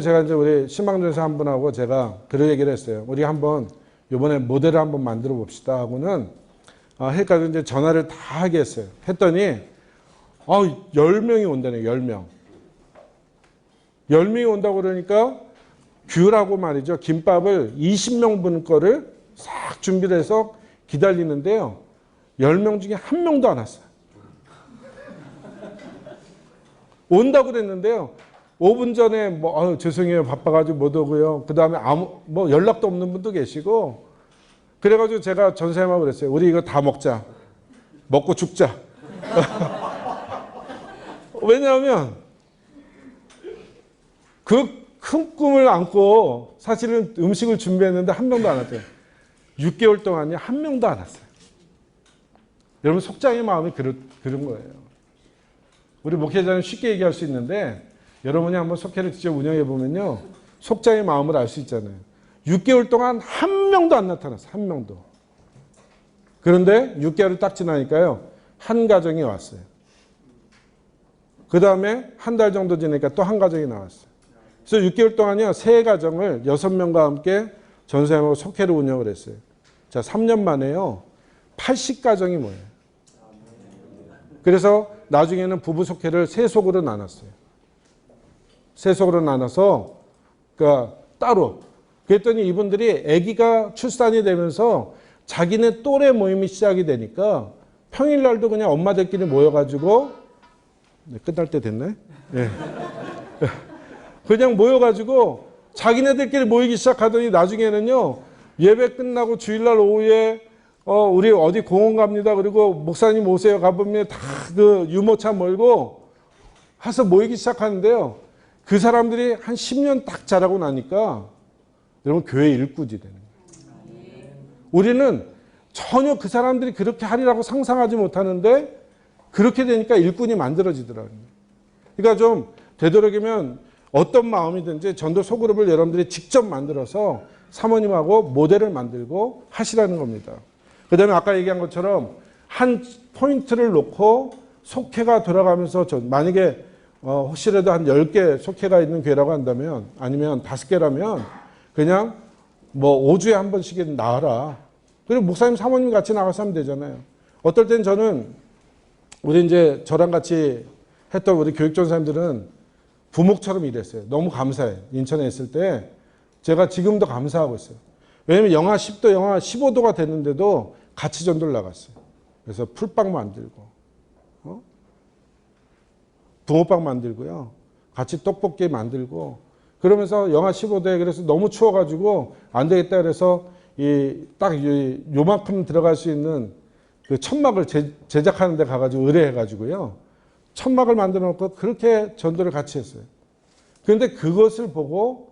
제가 우리 신방전에서 한 분하고 제가 그런 얘기를 했어요. 우리 한번 이번에 모델을 한번 만들어 봅시다 하고는 해가지고 이제 전화를 다 하게 했어요. 했더니 10명이 온다네요. 10명. 10명이 온다고 그러니까 귤하고 말이죠. 김밥을 20명 분 거를 싹 준비를 해서 기다리는데요. 10명 중에 한 명도 안 왔어요. 온다고 그랬는데요. 5분 전에 죄송해요. 바빠가지고 못 오고요. 그 다음에 연락도 없는 분도 계시고 그래가지고 제가 전사님하고 그랬어요. 우리 이거 다 먹자. 먹고 죽자. 왜냐하면 그 큰 꿈을 안고 사실은 음식을 준비했는데 한 명도 안 왔대요. 6개월 동안이 한 명도 안 왔어요. 여러분 속장의 마음이 그런 거예요. 우리 목회자는 쉽게 얘기할 수 있는데 여러분이 한번 속회를 직접 운영해 보면요. 속장의 마음을 알 수 있잖아요. 6개월 동안 한 명도 안 나타났어요. 한 명도. 그런데 6개월이 딱 지나니까요. 한 가정이 왔어요. 그 다음에 한 달 정도 지나니까 또 한 가정이 나왔어요. 그래서 6개월 동안요. 3가정을 6명과 함께 전사님하고 속회를 운영을 했어요. 자, 3년 만에요. 80가정이 모여요. 그래서 나중에는 부부 속회를 3속으로 나눴어요. 3속으로 나눠서 그러니까 따로. 그랬더니 이분들이 아기가 출산이 되면서 자기네 또래 모임이 시작이 되니까 평일날도 그냥 엄마들끼리 모여가지고 끝날 때 됐네? 네. 그냥 모여가지고 자기네들끼리 모이기 시작하더니 나중에는요. 예배 끝나고 주일날 오후에 우리 어디 공원 갑니다. 그리고 목사님 오세요. 가보면 다 그 유모차 몰고 해서 모이기 시작하는데요. 그 사람들이 한 10년 딱 자라고 나니까 여러분 교회 일꾼이 되는 거예요. 우리는 전혀 그 사람들이 그렇게 하리라고 상상하지 못하는데 그렇게 되니까 일꾼이 만들어지더라고요. 그러니까 좀 되도록이면 어떤 마음이든지 전도 소그룹을 여러분들이 직접 만들어서 사모님하고 모델을 만들고 하시라는 겁니다. 그 다음에 아까 얘기한 것처럼 한 포인트를 놓고 속회가 돌아가면서 만약에 혹시라도 한 10개 속회가 있는 교회라고 한다면 아니면 5개라면 그냥 뭐 5주에 한 번씩은 나와라. 그리고 목사님 사모님 같이 나가서 하면 되잖아요. 어떨 땐 저는 우리 이제 저랑 같이 했던 우리 교육전사님들은 부목처럼 일했어요. 너무 감사해요. 인천에 있을 때 제가 지금도 감사하고 있어요. 왜냐면 영하 10도, 영하 15도가 됐는데도 같이 전도를 나갔어요. 그래서 풀빵 만들고 붕어빵 만들고요. 같이 떡볶이 만들고 그러면서 영하 15도에 그래서 너무 추워가지고 안 되겠다 그래서 딱 요만큼 들어갈 수 있는 그 천막을 제작하는 데 가가지고 의뢰해가지고요. 천막을 만들어 놓고 그렇게 전도를 같이 했어요. 그런데 그것을 보고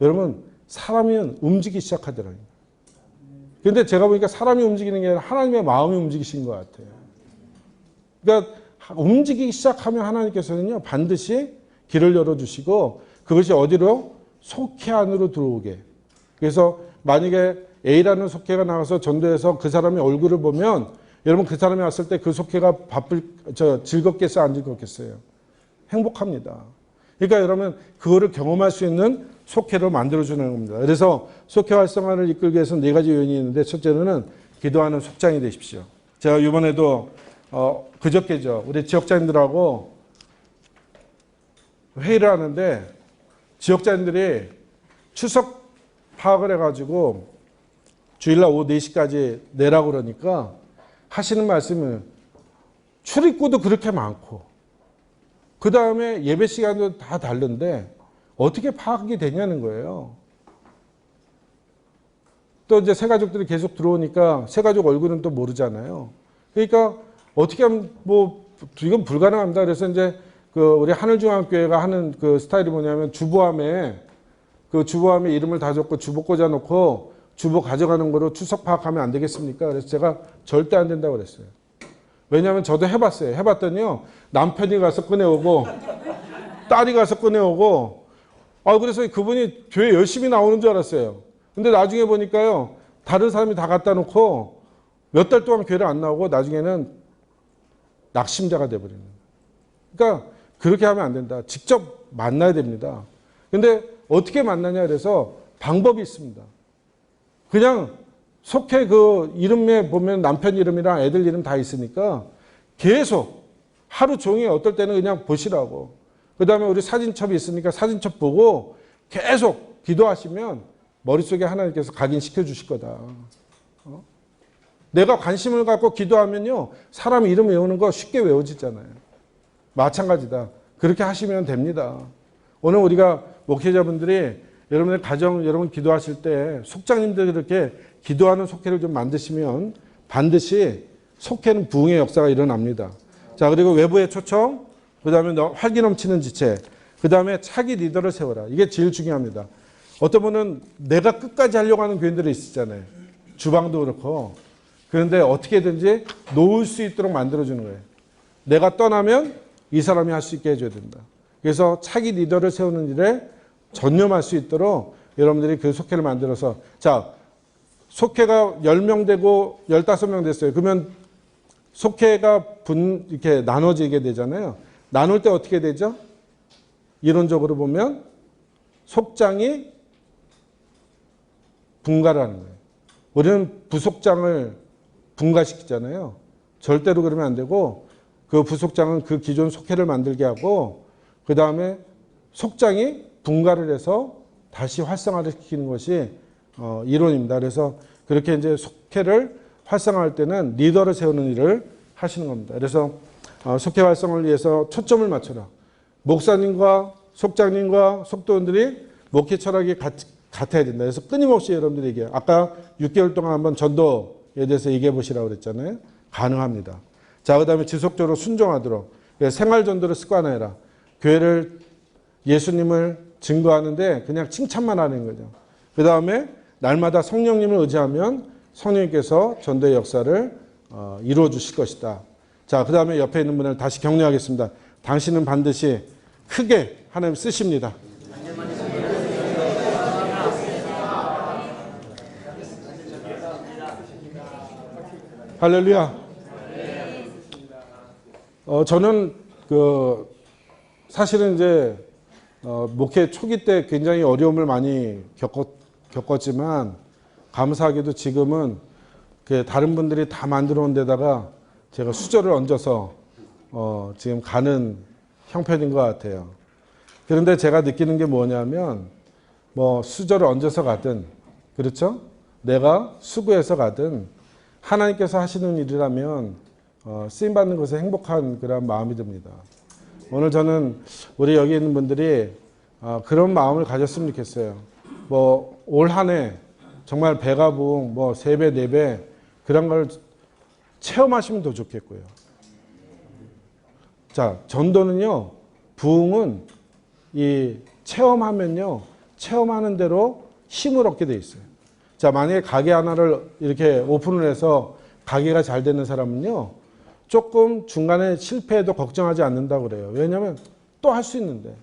여러분 사람이 움직이기 시작하더라고요. 그런데 제가 보니까 사람이 움직이는 게 아니라 하나님의 마음이 움직이신 것 같아요. 그러니까 움직이기 시작하면 하나님께서는요 반드시 길을 열어주시고 그것이 어디로? 속회 안으로 들어오게. 그래서 만약에 A라는 속회가 나와서 전도해서 그 사람의 얼굴을 보면 여러분 그 사람이 왔을 때 그 속회가 즐겁겠어요? 안 즐겁겠어요? 행복합니다. 그러니까 여러분 그거를 경험할 수 있는 속회로 만들어주는 겁니다. 그래서 속회 활성화를 이끌기 위해서 4가지 요인이 있는데 첫째로는 기도하는 속장이 되십시오. 제가 이번에도 그저께죠. 우리 지역자님들하고 회의를 하는데 지역자님들이 추석 파악을 해가지고 주일날 오후 4시까지 내라고 그러니까 하시는 말씀은 출입구도 그렇게 많고 그 다음에 예배 시간도 다 다른데 어떻게 파악이 되냐는 거예요. 또 이제 새가족들이 계속 들어오니까 새가족 얼굴은 또 모르잖아요. 그러니까 어떻게 하면 뭐 이건 불가능합니다. 그래서 이제 그 우리 하늘중앙교회가 하는 그 스타일이 뭐냐면 주보함에 이름을 다 적고 주보 꽂아놓고 주보 가져가는 거로 추석 파악하면 안 되겠습니까? 그래서 제가 절대 안 된다고 그랬어요. 왜냐하면 저도 해봤어요. 해봤더니요 남편이 가서 꺼내오고 딸이 가서 꺼내오고 그래서 그분이 교회 열심히 나오는 줄 알았어요. 근데 나중에 보니까요 다른 사람이 다 갖다 놓고 몇 달 동안 교회를 안 나오고 나중에는 낙심자가 돼버리는 거예요. 그러니까 그렇게 하면 안 된다. 직접 만나야 됩니다. 근데 어떻게 만나냐 그래서 방법이 있습니다. 그냥 속해 그 이름에 보면 남편 이름이랑 애들 이름 다 있으니까 계속 하루 종일 어떨 때는 그냥 보시라고. 그 다음에 우리 사진첩이 있으니까 사진첩 보고 계속 기도하시면 머릿속에 하나님께서 각인시켜 주실 거다. 내가 관심을 갖고 기도하면요. 사람 이름 외우는 거 쉽게 외워지잖아요. 마찬가지다. 그렇게 하시면 됩니다. 오늘 우리가 목회자분들이 여러분의 가정, 여러분 기도하실 때 속장님들 그렇게 기도하는 속회를 좀 만드시면 반드시 속회는 부흥의 역사가 일어납니다. 자, 그리고 외부의 초청, 그 다음에 활기 넘치는 지체, 그 다음에 차기 리더를 세워라. 이게 제일 중요합니다. 어떤 분은 내가 끝까지 하려고 하는 교인들이 있잖아요. 주방도 그렇고. 그런데 어떻게든지 놓을 수 있도록 만들어주는 거예요. 내가 떠나면 이 사람이 할 수 있게 해줘야 된다. 그래서 차기 리더를 세우는 일에 전념할 수 있도록 여러분들이 그 속회를 만들어서, 자, 속회가 10명 되고 15명 됐어요. 그러면 속회가 이렇게 나눠지게 되잖아요. 나눌 때 어떻게 되죠? 이론적으로 보면 속장이 분가를 하는 거예요. 우리는 부속장을 분가시키잖아요. 절대로 그러면 안 되고 그 부속장은 그 기존 속회를 만들게 하고 그 다음에 속장이 분가를 해서 다시 활성화를 시키는 것이 이론입니다. 그래서 그렇게 이제 속회를 활성화할 때는 리더를 세우는 일을 하시는 겁니다. 그래서 속회 활성화를 위해서 초점을 맞춰라. 목사님과 속장님과 속도원들이 목회 철학이 같아야 된다. 그래서 끊임없이 여러분들이 얘기해요. 아까 6개월 동안 한번 전도에 대해서 얘기해 보시라고 그랬잖아요. 가능합니다. 자, 그 다음에 지속적으로 순종하도록 생활 전도를 습관화해라. 교회를 예수님을 증거하는데 그냥 칭찬만 하는 거죠. 그 다음에 날마다 성령님을 의지하면 성령님께서 전도의 역사를 이루어 주실 것이다. 자, 그 다음에 옆에 있는 분을 다시 격려하겠습니다. 당신은 반드시 크게 하나님 쓰십니다. 할렐루야. 저는 사실은 이제 목회 초기 때 굉장히 어려움을 많이 겪었지만 감사하게도 지금은 다른 분들이 다 만들어 온 데다가 제가 수저를 얹어서 지금 가는 형편인 것 같아요. 그런데 제가 느끼는 게 뭐냐면 뭐 수저를 얹어서 가든 그렇죠? 내가 수고해서 가든 하나님께서 하시는 일이라면 쓰임받는 것에 행복한 그런 마음이 듭니다. 오늘 저는 우리 여기 있는 분들이 그런 마음을 가졌으면 좋겠어요. 뭐 올 한 해 정말 배가 부흥 뭐 3배, 4배 그런 걸 체험하시면 더 좋겠고요. 자, 전도는요, 부흥은 이 체험하면요, 체험하는 대로 힘을 얻게 돼 있어요. 자, 만약에 가게 하나를 이렇게 오픈을 해서 가게가 잘 되는 사람은요, 조금 중간에 실패해도 걱정하지 않는다고 그래요. 왜냐하면 또 할 수 있는데.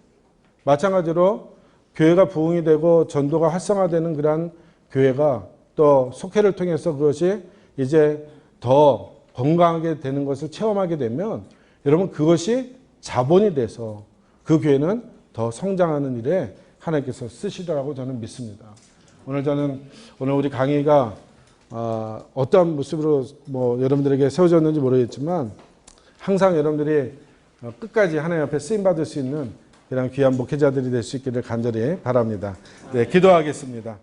마찬가지로 교회가 부흥이 되고 전도가 활성화되는 그런 교회가 또 속회를 통해서 그것이 이제 더 건강하게 되는 것을 체험하게 되면 여러분 그것이 자본이 돼서 그 교회는 더 성장하는 일에 하나님께서 쓰시더라고 저는 믿습니다. 오늘 우리 강의가 어떠한 모습으로 뭐 여러분들에게 세워졌는지 모르겠지만 항상 여러분들이 끝까지 하나님 앞에 쓰임받을 수 있는 그런 귀한 목회자들이 될 수 있기를 간절히 바랍니다. 네, 기도하겠습니다.